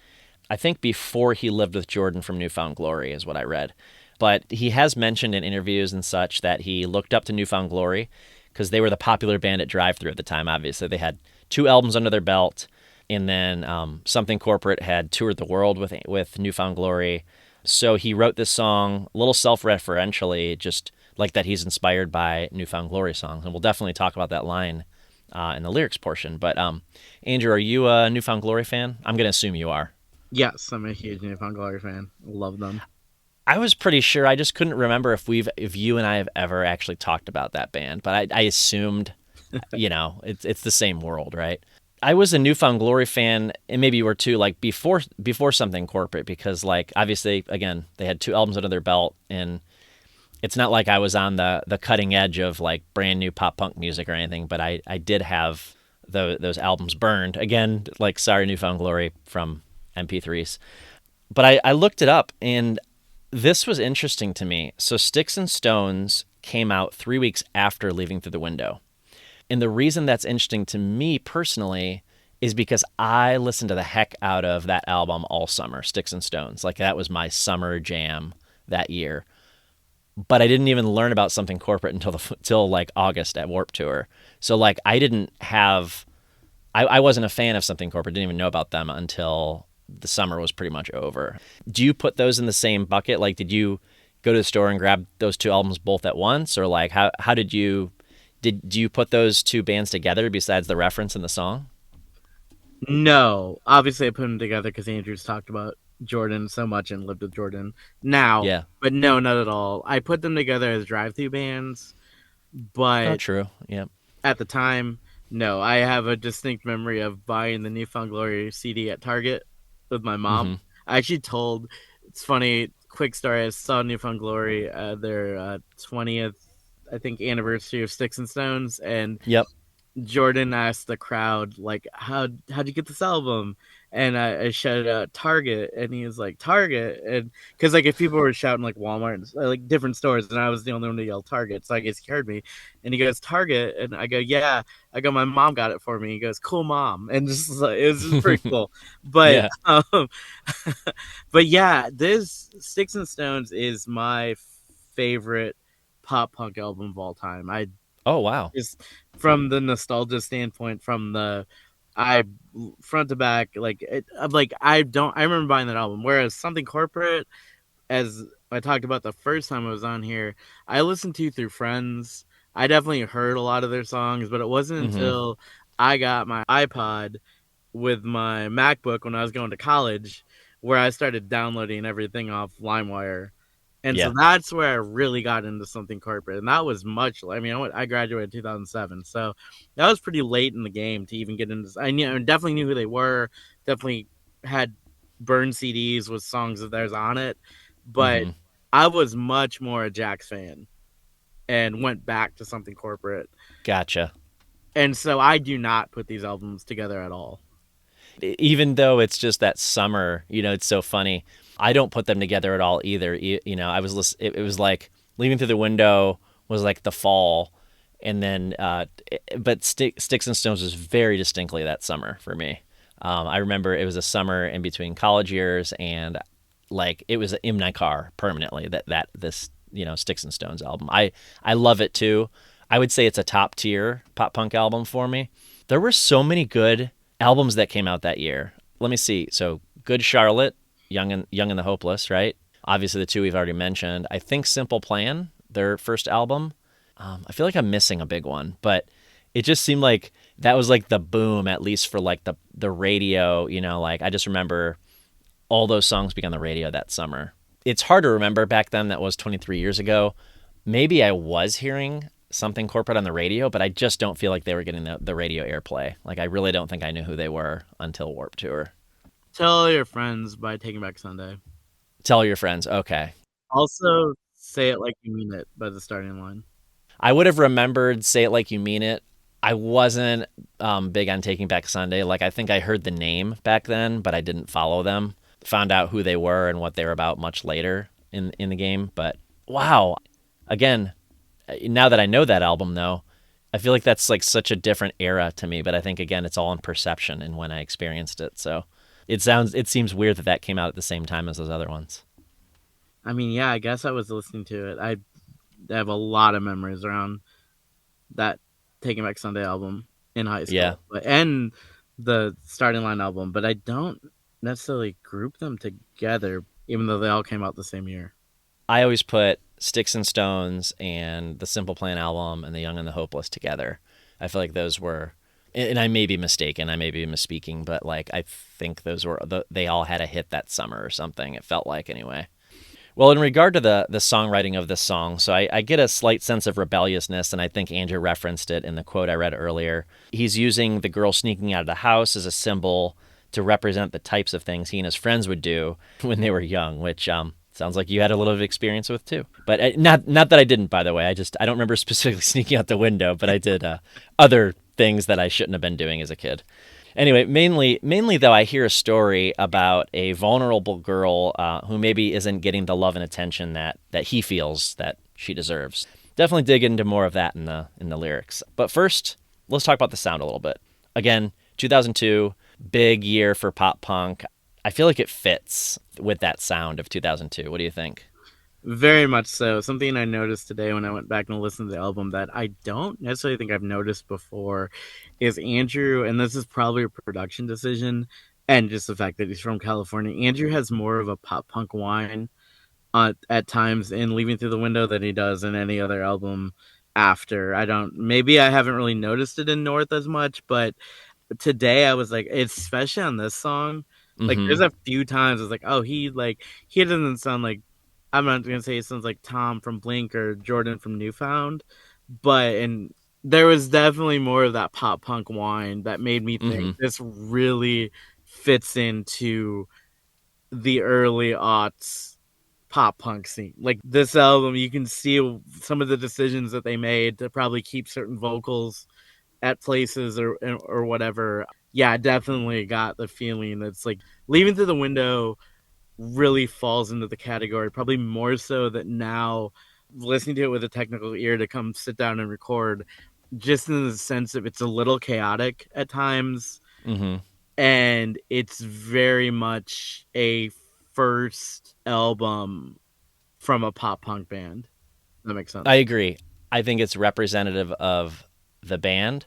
I think before he lived with Jordan from Newfound Glory is what I read. But he has mentioned in interviews and such that he looked up to Newfound Glory because they were the popular band at Drive Through at the time. Obviously, they had 2 albums under their belt, and then Something Corporate had toured the world with Newfound Glory. So he wrote this song a little self-referentially, just like that he's inspired by Newfound Glory songs, and we'll definitely talk about that line in the lyrics portion. But Andrew, are you a Newfound Glory fan? I'm gonna assume you are. yes, I'm a huge Newfound Glory fan. Love them. I was pretty sure. I just couldn't remember if you and I have ever actually talked about that band, but I assumed, it's the same world, right? I was a Newfound Glory fan, and maybe you were too, like before Something Corporate, because like obviously again they had 2 albums under their belt, and it's not like I was on the cutting edge of like brand new pop punk music or anything, but I did have those albums burned again, like sorry Newfound Glory from MP3s. But I looked it up, and this was interesting to me. So Sticks and Stones came out 3 weeks after Leaving Through the Window. And the reason that's interesting to me personally is because I listened to the heck out of that album all summer, Sticks and Stones. Like that was my summer jam that year. But I didn't even learn about Something Corporate until like August at Warp Tour. So like I wasn't a fan of Something Corporate, didn't even know about them until the summer was pretty much over. Do you put those in the same bucket? Like, did you go to the store and grab those 2 albums both at once, or like how do you put those 2 bands together besides the reference in the song? No, obviously I put them together because Andrew's talked about Jordan so much and lived with Jordan now, Yeah. but no, not at all. I put them together as drive-through bands, Oh, but true. Yeah. at the time, no. I have a distinct memory of buying the Newfound Glory CD at Target with my mom. Mm-hmm. I actually told, it's funny, quick story. I saw Newfound Glory, their 20th, I think, anniversary of Sticks and Stones, and Yep. Jordan asked the crowd, like, how'd you get this album? And I shouted out Target, and he was like, Target, and because like if people were shouting like Walmart and like different stores, and I was the only one to yell Target, so I guess he heard me, and he goes Target, and I go yeah, I go my mom got it for me. He goes cool mom, and just like, it was just pretty cool, but Yeah. but yeah, this Sticks and Stones is my favorite pop punk album of all time. I Oh wow. just from the nostalgia standpoint, from the I front to back, like I'm like I remember buying that album. Whereas Something Corporate, as I talked about the first time I was on here, I listened to through friends. I definitely heard a lot of their songs, but it wasn't Mm-hmm. until I got my iPod with my MacBook when I was going to college where I started downloading everything off LimeWire. And so Yeah. that's where I really got into Something Corporate. And that was much, I mean, I graduated in 2007. So that was pretty late in the game to even get into. I definitely knew who they were, definitely had burned CDs with songs of theirs on it. But Mm-hmm. I was much more a Jax fan and went back to Something Corporate. Gotcha. And so I do not put these albums together at all. Even though it's just that summer, it's so funny. I don't put them together at all either. I was it was like Leaving Through the Window was like the fall, and then but Sticks and Stones was very distinctly that summer for me. I remember it was a summer in between college years, and like it was in my car permanently. That this Sticks and Stones album. I love it too. I would say it's a top tier pop punk album for me. There were so many good albums that came out that year. Let me see. So Good Charlotte, Young and the Hopeless, right? Obviously the two we've already mentioned. I think Simple Plan, their first album. I feel like I'm missing a big one, but it just seemed like that was like the boom, at least for like the radio. Like I just remember all those songs being on the radio that summer. It's hard to remember back then. That was 23 years ago. Maybe I was hearing Something Corporate on the radio, but I just don't feel like they were getting the radio airplay. Like I really don't think I knew who they were until Warped Tour. Tell Your Friends by Taking Back Sunday. Tell your friends. Okay. Also, Say It Like You Mean It by The Starting Line. I would have remembered Say It Like You Mean It. I wasn't big on Taking Back Sunday. Like I think I heard the name back then, but I didn't follow them. Found out who they were and what they were about much later in the game. But wow, again, now that I know that album though, I feel like that's like such a different era to me. But I think again, it's all in perception and when I experienced it. So it seems weird that that came out at the same time as those other ones. I mean, yeah, I guess I was listening to it. I have a lot of memories around that Taking Back Sunday album in high Yeah, school, and the Starting Line album, but I don't necessarily group them together, even though they all came out the same year. I always put Sticks and Stones and the Simple Plan album and the Young and the Hopeless together. I feel like those were, and I may be mistaken, I may be misspeaking, but like I think those were they all had a hit that summer or something. It felt like anyway. Well, in regard to the songwriting of this song, so I get a slight sense of rebelliousness, and I think Andrew referenced it in the quote I read earlier. He's using the girl sneaking out of the house as a symbol to represent the types of things he and his friends would do when they were young, which sounds like you had a little of experience with too. But not that I didn't, by the way. I don't remember specifically sneaking out the window, but I did other things that I shouldn't have been doing as a kid. Anyway, mainly though, I hear a story about a vulnerable girl who maybe isn't getting the love and attention that he feels that she deserves. Definitely dig into more of that in the lyrics. But first, let's talk about the sound a little bit. Again, 2002, big year for pop punk. I feel like it fits with that sound of 2002. What do you think? Very much so. Something I noticed today when I went back and listened to the album that I don't necessarily think I've noticed before is Andrew, and this is probably a production decision, and just the fact that he's from California. Andrew has more of a pop punk whine at times in Leaving Through the Window than he does in any other album after. I don't, maybe I haven't really noticed it in North as much, but today I was like, especially on this song, like Mm-hmm. there's a few times it's like, oh, he doesn't sound like, I'm not gonna say it sounds like Tom from Blink or Jordan from Newfound, but and there was definitely more of that pop punk whine that made me think Mm-hmm. this really fits into the early aughts pop punk scene. Like this album, you can see some of the decisions that they made to probably keep certain vocals at places or whatever. Yeah, I definitely got the feeling that's like Leaving Through the Window really falls into the category, probably more so that now listening to it with a technical ear to come sit down and record, just in the sense of it's a little chaotic at times, Hmm. and it's very much a first album from a pop punk band. That makes I sense. agree. I think it's representative of the band,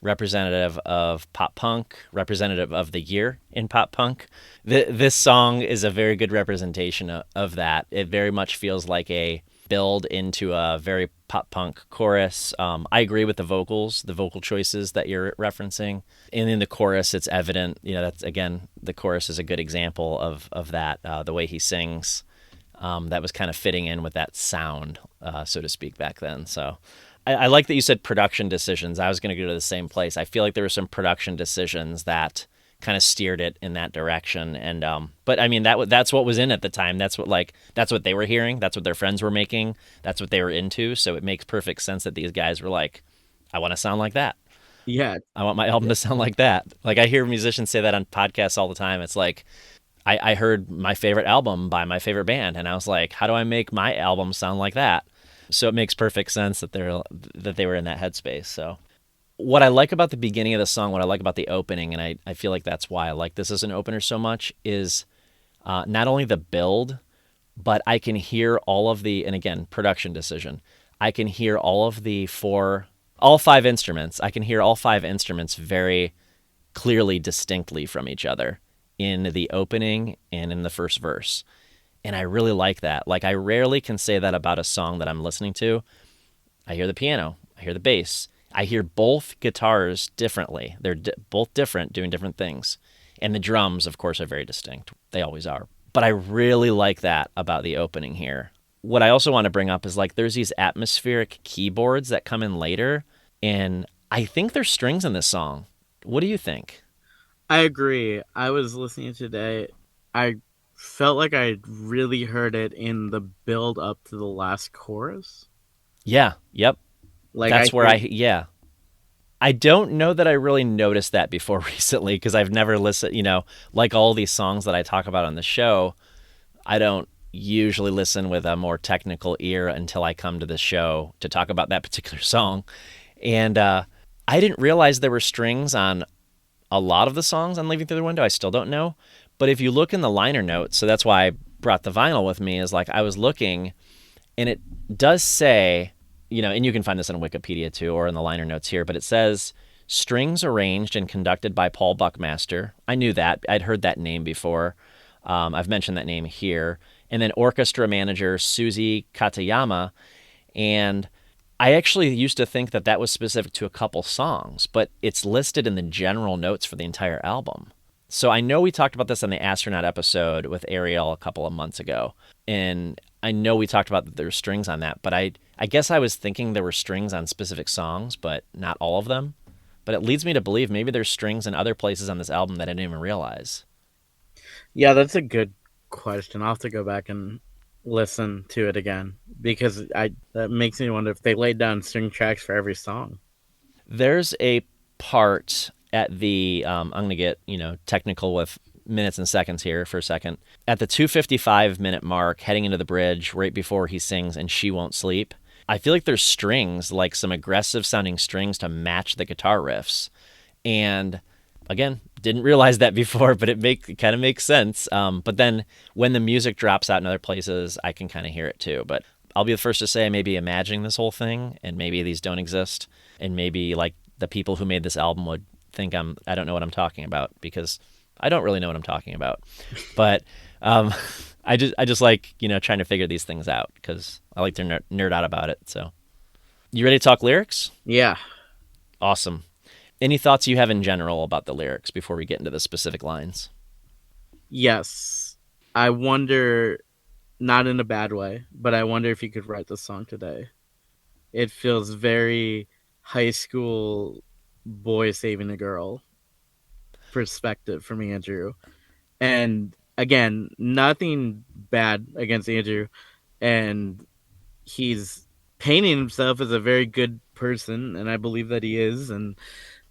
representative of pop punk, representative of the year in pop punk. This song is a very good representation of that. It very much feels like a build into a very pop punk chorus. I agree with the vocals, the vocal choices that you're referencing. And in the chorus, it's evident, that's again, the chorus is a good example of that, the way he sings. That was kind of fitting in with that sound, so to speak, back then. So I like that you said production decisions. I was going to go to the same place. I feel like there were some production decisions that kind of steered it in that direction. And but I mean that's what was in at the time. That's what they were hearing. That's what their friends were making. That's what they were into. So it makes perfect sense that these guys were like, I want to sound like that. Yeah, I want my album to sound like that. Like I hear musicians say that on podcasts all the time. It's like I heard my favorite album by my favorite band, and I was like, how do I make my album sound like that? So it makes perfect sense that they were in that headspace. So what I like about the beginning of the song, what I like about the opening, and I feel like that's why I like this as an opener so much, is not only the build, but I can hear all of the, and again, production decision. I can hear all five instruments. I can hear all five instruments very clearly, distinctly from each other in the opening and in the first verse. And I really like that. Like, I rarely can say that about a song that I'm listening to. I hear the piano, I hear the bass, I hear both guitars differently. They're both different, doing different things. And the drums, of course, are very distinct. They always are. But I really like that about the opening here. What I also want to bring up is like there's these atmospheric keyboards that come in later, and I think there's strings in this song. What do you think? I agree. I was listening today. I felt like I really heard it in the build up to the last chorus. Yeah, yep. Like I That's where heard, yeah. I don't know that I really noticed that before recently because I've never listened, like all these songs that I talk about on the show, I don't usually listen with a more technical ear until I come to the show to talk about that particular song. And I didn't realize there were strings on a lot of the songs on Leaving Through the Window. I still don't know. But if you look in the liner notes, so that's why I brought the vinyl with me, is like I was looking and it does say, and you can find this on Wikipedia too or in the liner notes here, but it says strings arranged and conducted by Paul Buckmaster. I knew that. I'd heard that name before. I've mentioned that name here. And then orchestra manager Suzy Katayama. And I actually used to think that that was specific to a couple songs, but it's listed in the general notes for the entire album. So I know we talked about this on the astronaut episode with Ariel a couple of months ago, and I know we talked about that there were strings on that, but I guess I was thinking there were strings on specific songs, but not all of them. But it leads me to believe maybe there's strings in other places on this album that I didn't even realize. yeah, that's a good question. I'll have to go back and listen to it again because I that makes me wonder if they laid down string tracks for every song. There's a part at the I'm gonna get technical with minutes and seconds here for a second. At the 2:55 minute mark, heading into the bridge, right before he sings "And She Won't Sleep," I feel like there's strings, like some aggressive sounding strings to match the guitar riffs. And again, didn't realize that before, but it kind of makes sense. But then when the music drops out in other places, I can kind of hear it too. But I'll be the first to say I may be imagining this whole thing, and maybe these don't exist, and maybe like the people who made this album would think I don't know what I'm talking about because I don't really know what I'm talking about. But um, I just like trying to figure these things out because I like to nerd out about it. So you ready to talk lyrics? Yeah. Awesome. Any thoughts you have in general about the lyrics before we get into the specific lines? Yes. I wonder, not in a bad way, but I wonder if you could write the song today. It feels very high school boy saving a girl perspective from Andrew. And again, nothing bad against Andrew. And he's painting himself as a very good person, and I believe that he is, and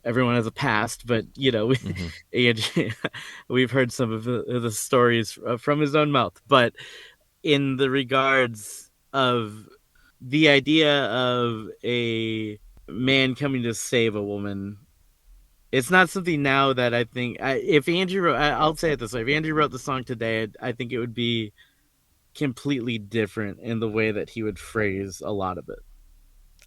everyone has a past, but Hmm. we've heard some of the stories from his own mouth. But in the regards of the idea of a man coming to save a woman, it's not something now that I think. If Andrew, I'll say it this way: if Andrew wrote the song today, I think it would be completely different in the way that he would phrase a lot of it.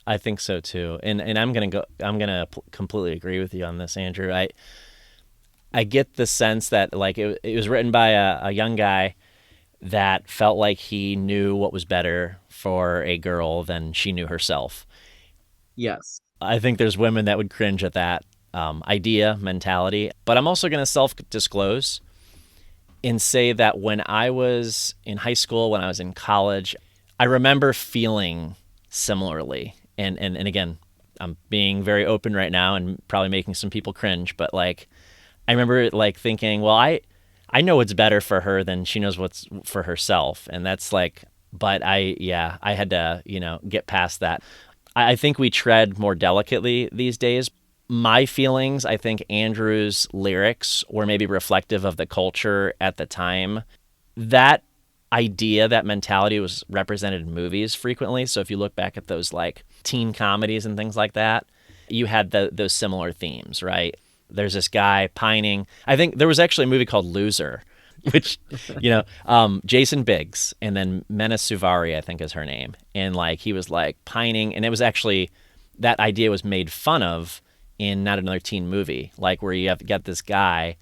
I think so too, and I'm gonna completely agree with you on this, Andrew. I get the sense that like it was written by a young guy that felt like he knew what was better for a girl than she knew herself. Yes. I think there's women that would cringe at that idea, mentality. But I'm also going to self disclose and say that when I was in high school, when I was in college, I remember feeling similarly. And again, I'm being very open right now and probably making some people cringe, but like I remember like thinking, well, I know what's better for her than she knows what's for herself. And that's like, but I had to, get past that. I think we tread more delicately these days. My feelings, I think Andrew's lyrics were maybe reflective of the culture at the time. That idea, that mentality was represented in movies frequently. So if you look back at those like teen comedies and things like that, you had those similar themes, right? There's this guy pining. I think there was actually a movie called Loser, which, Jason Biggs and then Mena Suvari, I think is her name. And like he was like pining. And it was actually, that idea was made fun of in Not Another Teen Movie, like where you have got this guy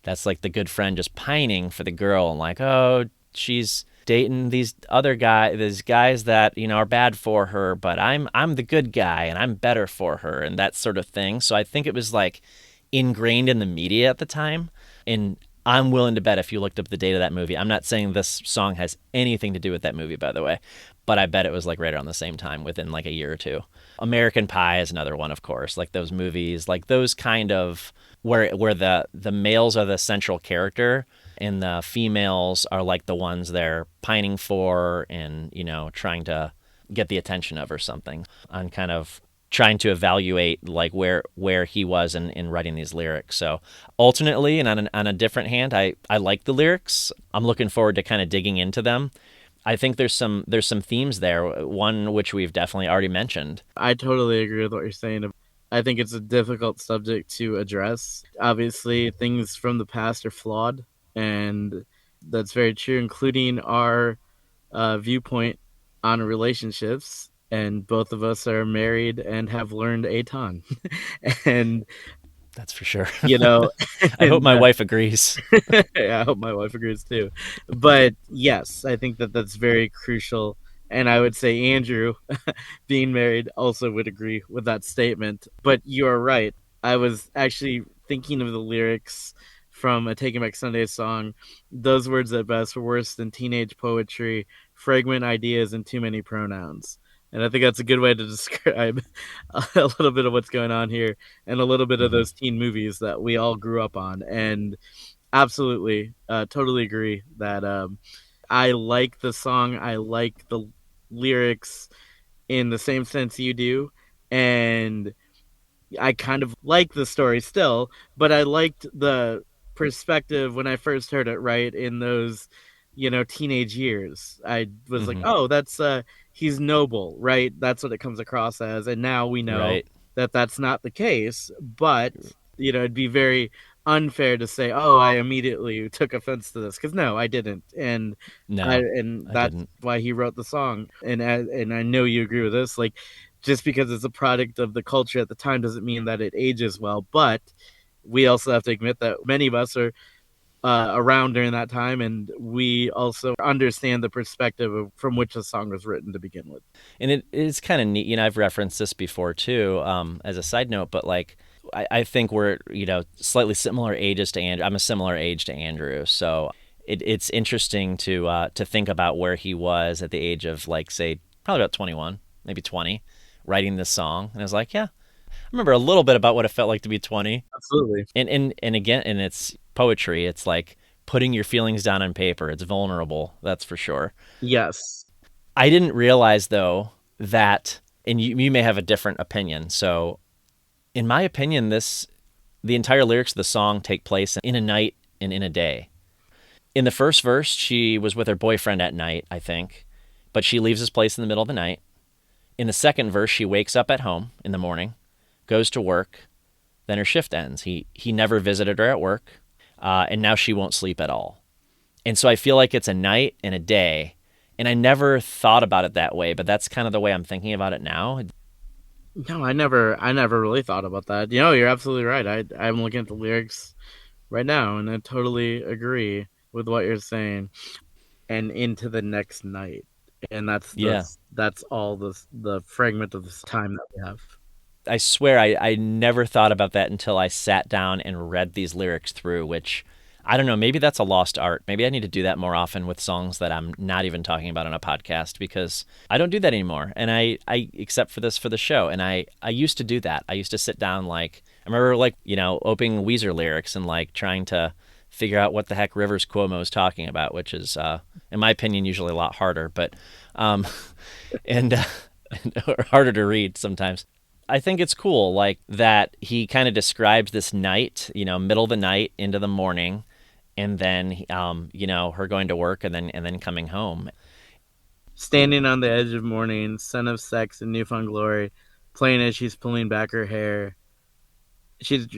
that's like the good friend just pining for the girl and like, oh, she's dating these guys that are bad for her, but I'm the good guy and I'm better for her and that sort of thing. So I think it was like ingrained in the media at the time. And I'm willing to bet if you looked up the date of that movie, I'm not saying this song has anything to do with that movie, by the way, but I bet it was like right around the same time within like a year or two. American Pie is another one, of course, like those movies, like those kind of where the males are the central character and the females are like the ones they're pining for and, trying to get the attention of or something on kind of trying to evaluate like where he was in writing these lyrics. So alternately and on a different hand, I like the lyrics. I'm looking forward to kind of digging into them. I think there's some themes there. One which we've definitely already mentioned. I totally agree with what you're saying. I think it's a difficult subject to address. Obviously, things from the past are flawed, and that's very true, including our viewpoint on relationships. And both of us are married and have learned a ton. and, That's for sure. you know, I hope and my wife agrees. I hope my wife agrees too. But yes, I think that that's very crucial. And I would say Andrew, being married, also would agree with that statement. But you are right. I was actually thinking of the lyrics from a Taking Back Sunday song. Those words at best were worse than teenage poetry, fragment ideas, and too many pronouns. And I think that's a good way to describe a little bit of what's going on here and a little bit of Hmm. those teen movies that we all grew up on. And absolutely, totally agree that I like the song. I like the lyrics in the same sense you do, and I kind of like the story still, but I liked the perspective when I first heard it, right? In those, teenage years. I was like, Hmm. "Oh, that's he's noble," right? That's what it comes across as. And now we know Right. that that's not the case, but it'd be very unfair to say, "Oh, I immediately took offense to this," cuz no, I didn't. No, I That's didn't. why he wrote the song. And I know you agree with this, like just because it's a product of the culture at the time doesn't mean that it ages well. But we also have to admit that many of us are around during that time, and we also understand the perspective of, from which the song was written to begin with. And it is kind of neat. I've referenced this before too, as a side note, but like I think we're slightly similar ages to Andrew. I'm a similar age to Andrew, so it's interesting to think about where he was at the age of like say probably about 21, maybe 20, writing this song. And I was like, yeah, I remember a little bit about what it felt like to be 20. Absolutely. And again, and it's poetry. It's like putting your feelings down on paper. It's vulnerable, that's for sure. Yes. I didn't realize though that, and you may have a different opinion. So, in my opinion, the entire lyrics of the song take place in a night and in a day. In the first verse, she was with her boyfriend at night, I think, but she leaves his place in the middle of the night. In the second verse, she wakes up at home in the morning, goes to work, then her shift ends. He never visited her at work, and now she won't sleep at all. And so I feel like it's a night and a day. And I never thought about it that way, but that's kind of the way I'm thinking about it now. No, I never really thought about that. You know, you're absolutely right. I'm looking at the lyrics right now, and I totally agree with what you're saying. And into the next night, and Yeah. that's all the fragment of this time that we have. I swear I never thought about that until I sat down and read these lyrics through, which I don't know, maybe that's a lost art. Maybe I need to do that more often with songs that I'm not even talking about on a podcast because I don't do that anymore. And I except for this for the show. And I used to do that. I used to sit down like I remember like, opening Weezer lyrics and like trying to figure out what the heck Rivers Cuomo is talking about, which is in my opinion usually a lot harder, but um and harder to read sometimes. I think it's cool, like that he kind of describes this night, middle of the night into the morning, and then, her going to work and then coming home. Standing on the edge of morning, son of sex and newfound glory, playing as she's pulling back her hair. She's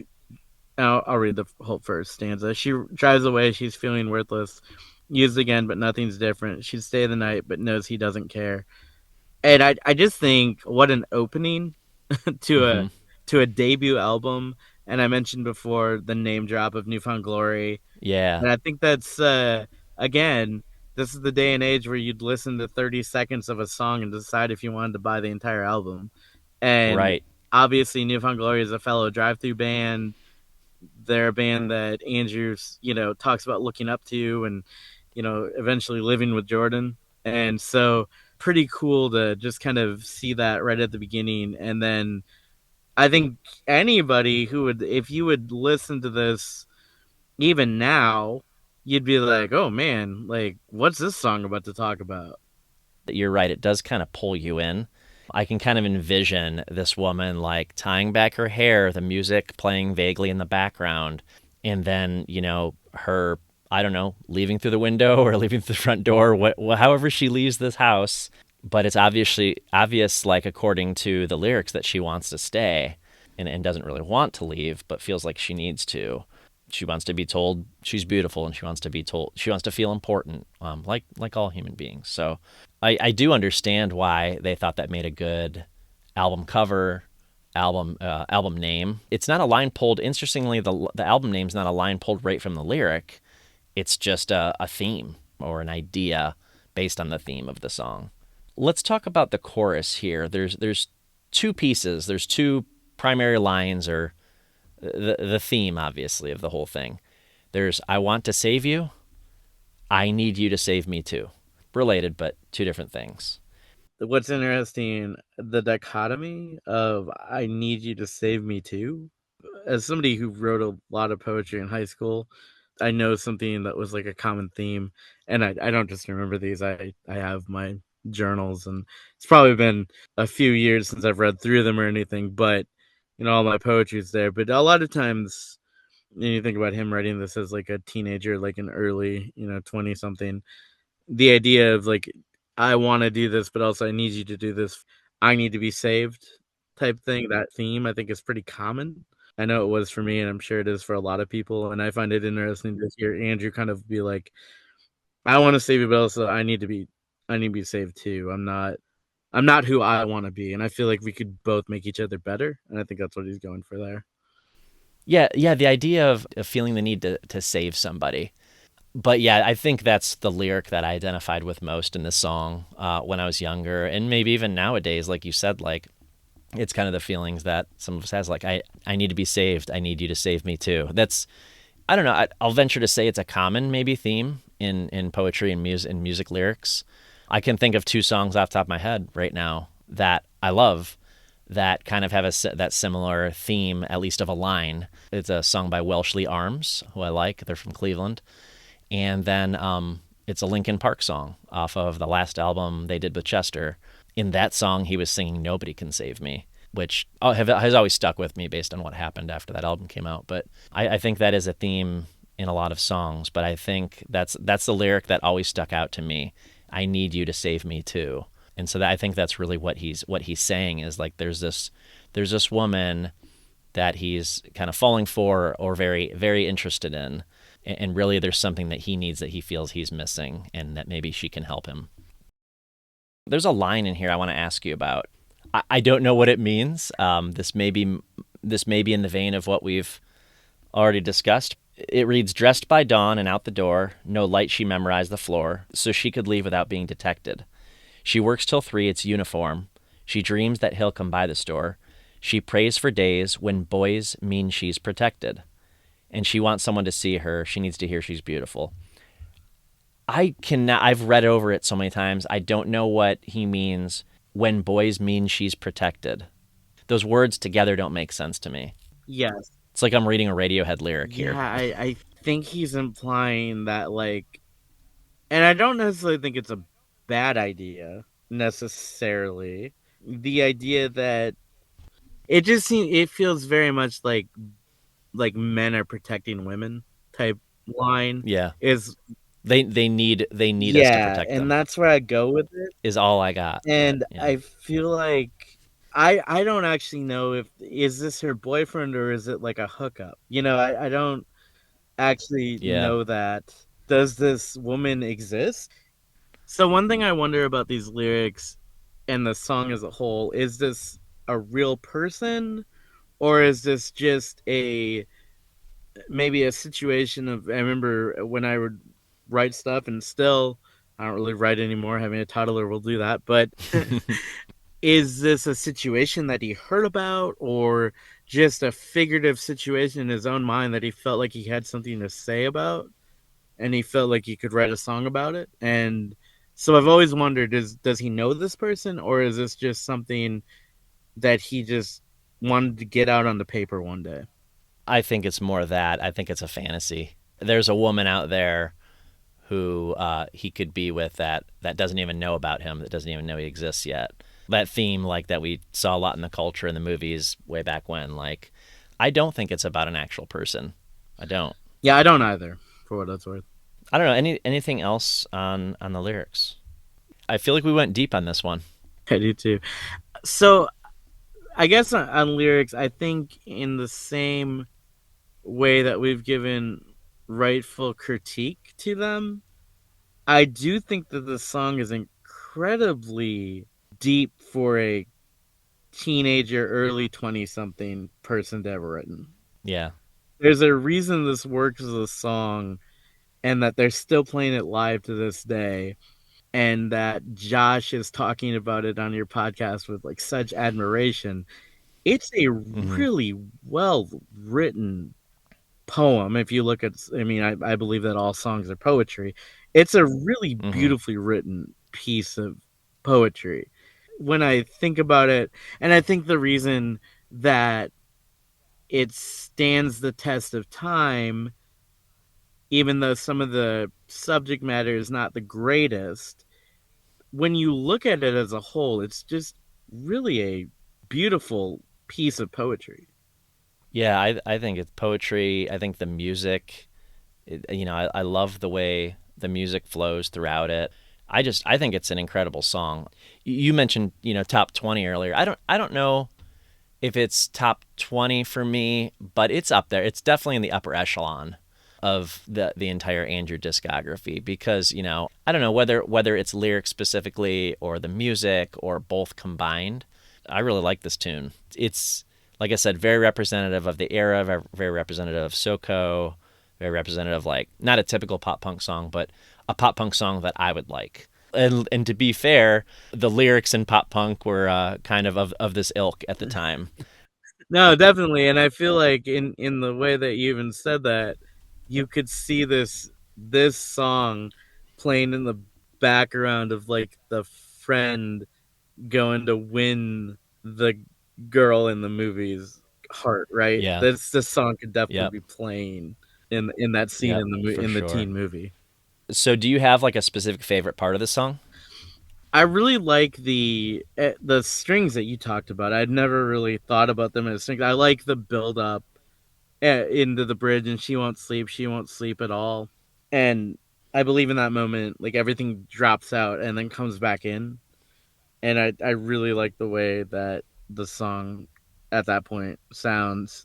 I'll read the whole first stanza. She drives away. She's feeling worthless. Used again, but nothing's different. She'd stay the night, but knows he doesn't care. And I just think what an opening to a Hmm. to a debut album. And I mentioned before the name drop of Newfound Glory, Yeah, and I think that's again, this is the day and age where you'd listen to 30 seconds of a song and decide if you wanted to buy the entire album. And right. obviously, Newfound Glory is a fellow drive-through band. They're a band that Andrews, talks about looking up to, and eventually living with Jordan. And so, pretty cool to just kind of see that right at the beginning. And then I think anybody who would, if you would listen to this even now, you'd be like, oh man, like, what's this song about to talk about? You're right. It does kind of pull you in. I can kind of envision this woman like tying back her hair, the music playing vaguely in the background, and then, her, I don't know, leaving through the window or leaving through the front door, however she leaves this house. But it's obviously obvious, like according to the lyrics, that she wants to stay and doesn't really want to leave, but feels like she needs to. She wants to be told she's beautiful, and she wants to feel important, like all human beings. So I do understand why they thought that made a good album cover, album name. It's not a line pulled. Interestingly, the album name's not a line pulled right from the lyric. It's just a theme or an idea based on the theme of the song. Let's talk about the chorus here. There's two pieces. There's two primary lines, or the theme, obviously, of the whole thing. There's "I want to save you. I need you to save me too." Related, but two different things. What's interesting, the dichotomy of I need you to save me too. As somebody who wrote a lot of poetry in high school, I know something that was like a common theme. And I don't just remember these, I have my journals, and it's probably been a few years since I've read through them or anything, but all my poetry's there. But a lot of times, you think about him writing this as like a teenager, like an early, 20 something, the idea of like, I want to do this, but also I need you to do this. I need to be saved type thing. That theme I think is pretty common. I know it was for me, and I'm sure it is for a lot of people. And I find it interesting to hear Andrew kind of be like, I want to save you, but also I need to be saved too. I'm not who I want to be. And I feel like we could both make each other better. And I think that's what he's going for there. Yeah, yeah. The idea of feeling the need to save somebody. But yeah, I think that's the lyric that I identified with most in this song when I was younger, and maybe even nowadays, like you said, like it's kind of the feelings that some of us has, like I need to be saved. I need you to save me too. That's I don't know. I'll venture to say it's a common maybe theme in poetry and music lyrics. I can think of two songs off the top of my head right now that I love that kind of have that similar theme, at least of a line. It's a song by Welshly Arms, who I like. They're from Cleveland. And then it's a Linkin Park song off of the last album they did with Chester. In that song, he was singing "Nobody Can Save Me," which has always stuck with me based on what happened after that album came out. But I think that is a theme in a lot of songs. But I think that's the lyric that always stuck out to me. I need you to save me too. And so I think that's really what he's saying is like there's this woman that he's kind of falling for or very very interested in, and really there's something that he needs that he feels he's missing, and that maybe she can help him. There's a line in here I want to ask you about. I don't know what it means. This may be in the vein of what we've already discussed. It reads, "Dressed by dawn and out the door, no light she memorized the floor, so she could leave without being detected. She works till 3, it's uniform. She dreams that he'll come by the store. She prays for days when boys mean she's protected. And she wants someone to see her. She needs to hear she's beautiful." I've read over it so many times. I don't know what he means when boys mean she's protected. Those words together don't make sense to me. Yes. It's like I'm reading a Radiohead lyric Yeah, here. I think he's implying that, like, and I don't necessarily think it's a bad idea necessarily. The idea that it feels very much like men are protecting women type line Yeah. is, They need us to yeah, protect and them. that's where I go with it. Is all I got. But And yeah. I feel like I don't actually know if is this her boyfriend or is it like a hookup. I don't actually Yeah. know that. Does this woman exist? So one thing I wonder about these lyrics and the song as a whole, is this a real person, or is this just a maybe a situation of, I remember when I would write stuff, and still I don't really write anymore, having a toddler will do that, but is this a situation that he heard about, or just a figurative situation in his own mind that he felt like he had something to say about, and he felt like he could write a song about it? And so I've always wondered, does he know this person, or is this just something that he just wanted to get out on the paper one day? I think it's more that. I think it's a fantasy. There's a woman out there who he could be with that doesn't even know about him, that doesn't even know he exists yet. That theme, like that we saw a lot in the culture in the movies way back when. Like, I don't think it's about an actual person. I don't. Yeah, I don't either, for what it's worth. I don't know anything else on the lyrics. I feel like we went deep on this one. I do too. So I guess on lyrics, I think in the same way that we've given rightful critique to them, I do think that the song is incredibly deep for a teenager, early 20 something person to ever written. Yeah. There's a reason this works as a song, and that they're still playing it live to this day, and that Josh is talking about it on your podcast with like such admiration. It's a Mm-hmm. really well written poem. If you look at, I mean, I believe that all songs are poetry. It's a really Mm-hmm. beautifully written piece of poetry. When I think about it, and I think the reason that it stands the test of time, even though some of the subject matter is not the greatest, when you look at it as a whole, it's just really a beautiful piece of poetry. Yeah, I think it's poetry. I think the music, I love the way the music flows throughout it. I think it's an incredible song. You mentioned, top 20 earlier. I don't know if it's top 20 for me, but it's up there. It's definitely in the upper echelon of the entire Andrew discography, because, I don't know whether it's lyrics specifically or the music or both combined. I really like this tune. It's, like I said, very representative of the era, very representative of SoCo, very representative, like not a typical pop punk song, but a pop punk song that I would like. And to be fair, the lyrics in pop punk were kind of this ilk at the time. No, definitely, and I feel like in the way that you even said that, you could see this song playing in the background of like the friend going to win the girl in the movie's heart, right? Yeah. This song could definitely Yep. be playing in that scene Yep. For in the sure. teen movie. So, do you have like a specific favorite part of the song? I really like the strings that you talked about. I'd never really thought about them as strings. I like the build up into the bridge, and she won't sleep at all. And I believe in that moment, like everything drops out and then comes back in. And I really like the way that the song at that point sounds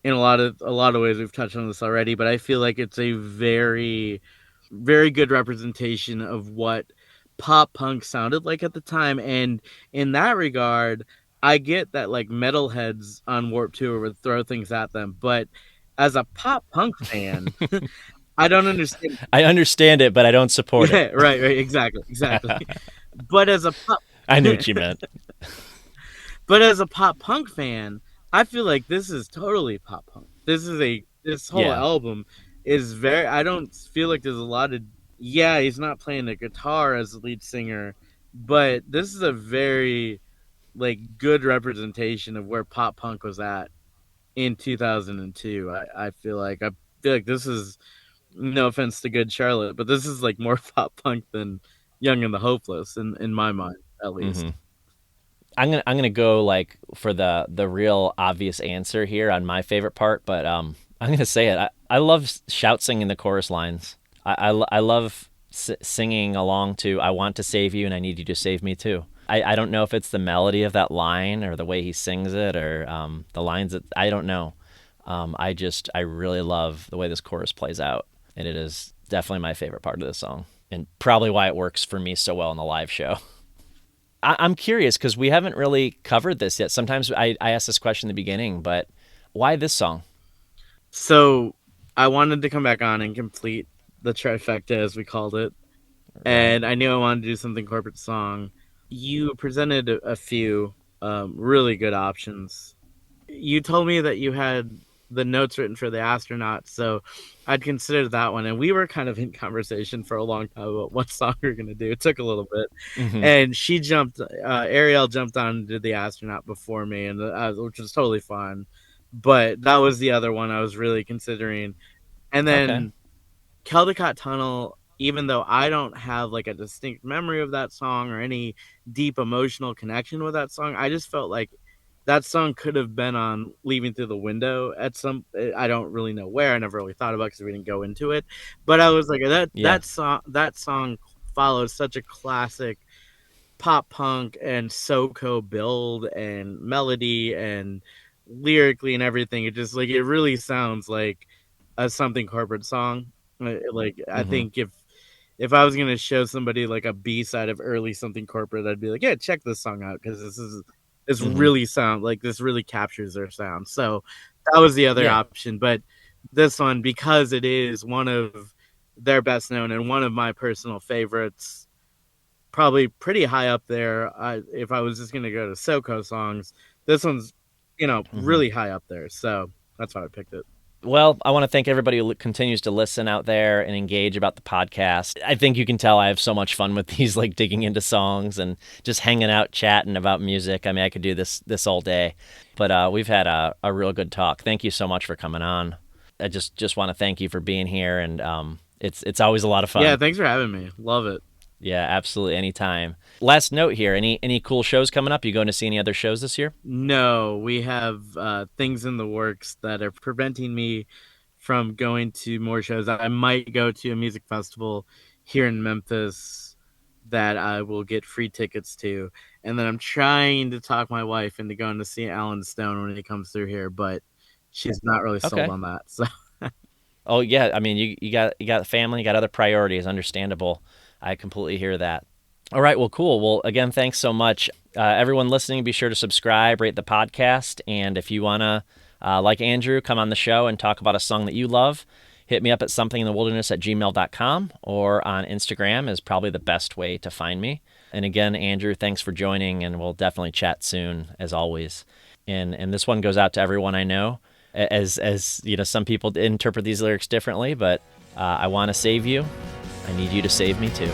in a lot of ways. We've touched on this already, but I feel like it's a very good representation of what pop punk sounded like at the time. And in that regard, I get that like metalheads on Warp Tour would throw things at them, but as a pop punk fan, I don't understand. I understand it, but I don't support it. Yeah, right, exactly. But as a pop I knew what you meant. But as a pop punk fan, I feel like this is totally pop punk. This whole Yeah. album is very. I don't feel like there's a lot of. Yeah, he's not playing the guitar as the lead singer, but this is a very like good representation of where pop punk was at in 2002. I feel like this is, no offense to Good Charlotte, but this is like more pop punk than Young and the Hopeless in my mind, at least. Hmm. I'm gonna go like for the real obvious answer here on my favorite part, but I'm gonna say it. I love shout singing the chorus lines. I love singing along to "I want to save you and I need you to save me too." I don't know if it's the melody of that line or the way he sings it or the lines that I don't know. I really love the way this chorus plays out, and it is definitely my favorite part of the song, and probably why it works for me so well in the live show. I'm curious because we haven't really covered this yet. Sometimes I ask this question in the beginning, but why this song? So I wanted to come back on and complete the trifecta, as we called it, Right. and I knew I wanted to do something corporate song. You presented a few really good options. You told me that you had the notes written for the astronauts, so I'd considered that one. And we were kind of in conversation for a long time about what song we were gonna do. It took a little bit, Hmm. and Ariel jumped on and did the astronaut before me, and which was totally fun. But that was the other one I was really considering. And Okay. then Caldecott Tunnel, even though I don't have like a distinct memory of that song or any deep emotional connection with that song, I just felt like that song could have been on Leaving Through the Window at some. I don't really know where. I never really thought about because we didn't go into it. But I was like Yeah. that song follows such a classic pop punk and SoCo build and melody and lyrically and everything. It just like it really sounds like a something corporate song. Like I Hmm. think if I was gonna show somebody like a B side of early something corporate, I'd be like, yeah, check this song out because this Hmm. really sound like this really captures their sound. So that was the other Yeah. option, but this one because it is one of their best known and one of my personal favorites, probably pretty high up there. If I was just gonna go to SoCo songs, this one's Hmm. really high up there. So that's why I picked it. Well, I want to thank everybody who continues to listen out there and engage about the podcast. I think you can tell I have so much fun with these, like digging into songs and just hanging out, chatting about music. I mean, I could do this all day, but we've had a real good talk. Thank you so much for coming on. I just want to thank you for being here, and it's always a lot of Yeah, fun. thanks for having me. Love it. Yeah, absolutely, anytime. Last note here: any cool shows coming up? You going to see any other shows this year? No, we have things in the works that are preventing me from going to more shows. I might go to a music festival here in Memphis that I will get free tickets to. And then I'm trying to talk my wife into going to see Alan Stone when he comes through here, but she's not really sold Okay. on that. So Oh yeah, I mean you got family, you got other priorities. Understandable. I completely hear that. All right, well, cool. Well, again, thanks so much, everyone listening. Be sure to subscribe, rate the podcast, and if you wanna, like Andrew, come on the show and talk about a song that you love, hit me up at somethinginthewilderness@gmail.com or on Instagram is probably the best way to find me. And again, Andrew, thanks for joining, and we'll definitely chat soon, as always. And this one goes out to everyone I know. As you know, some people interpret these lyrics differently, but I want to save you. I need you to save me too.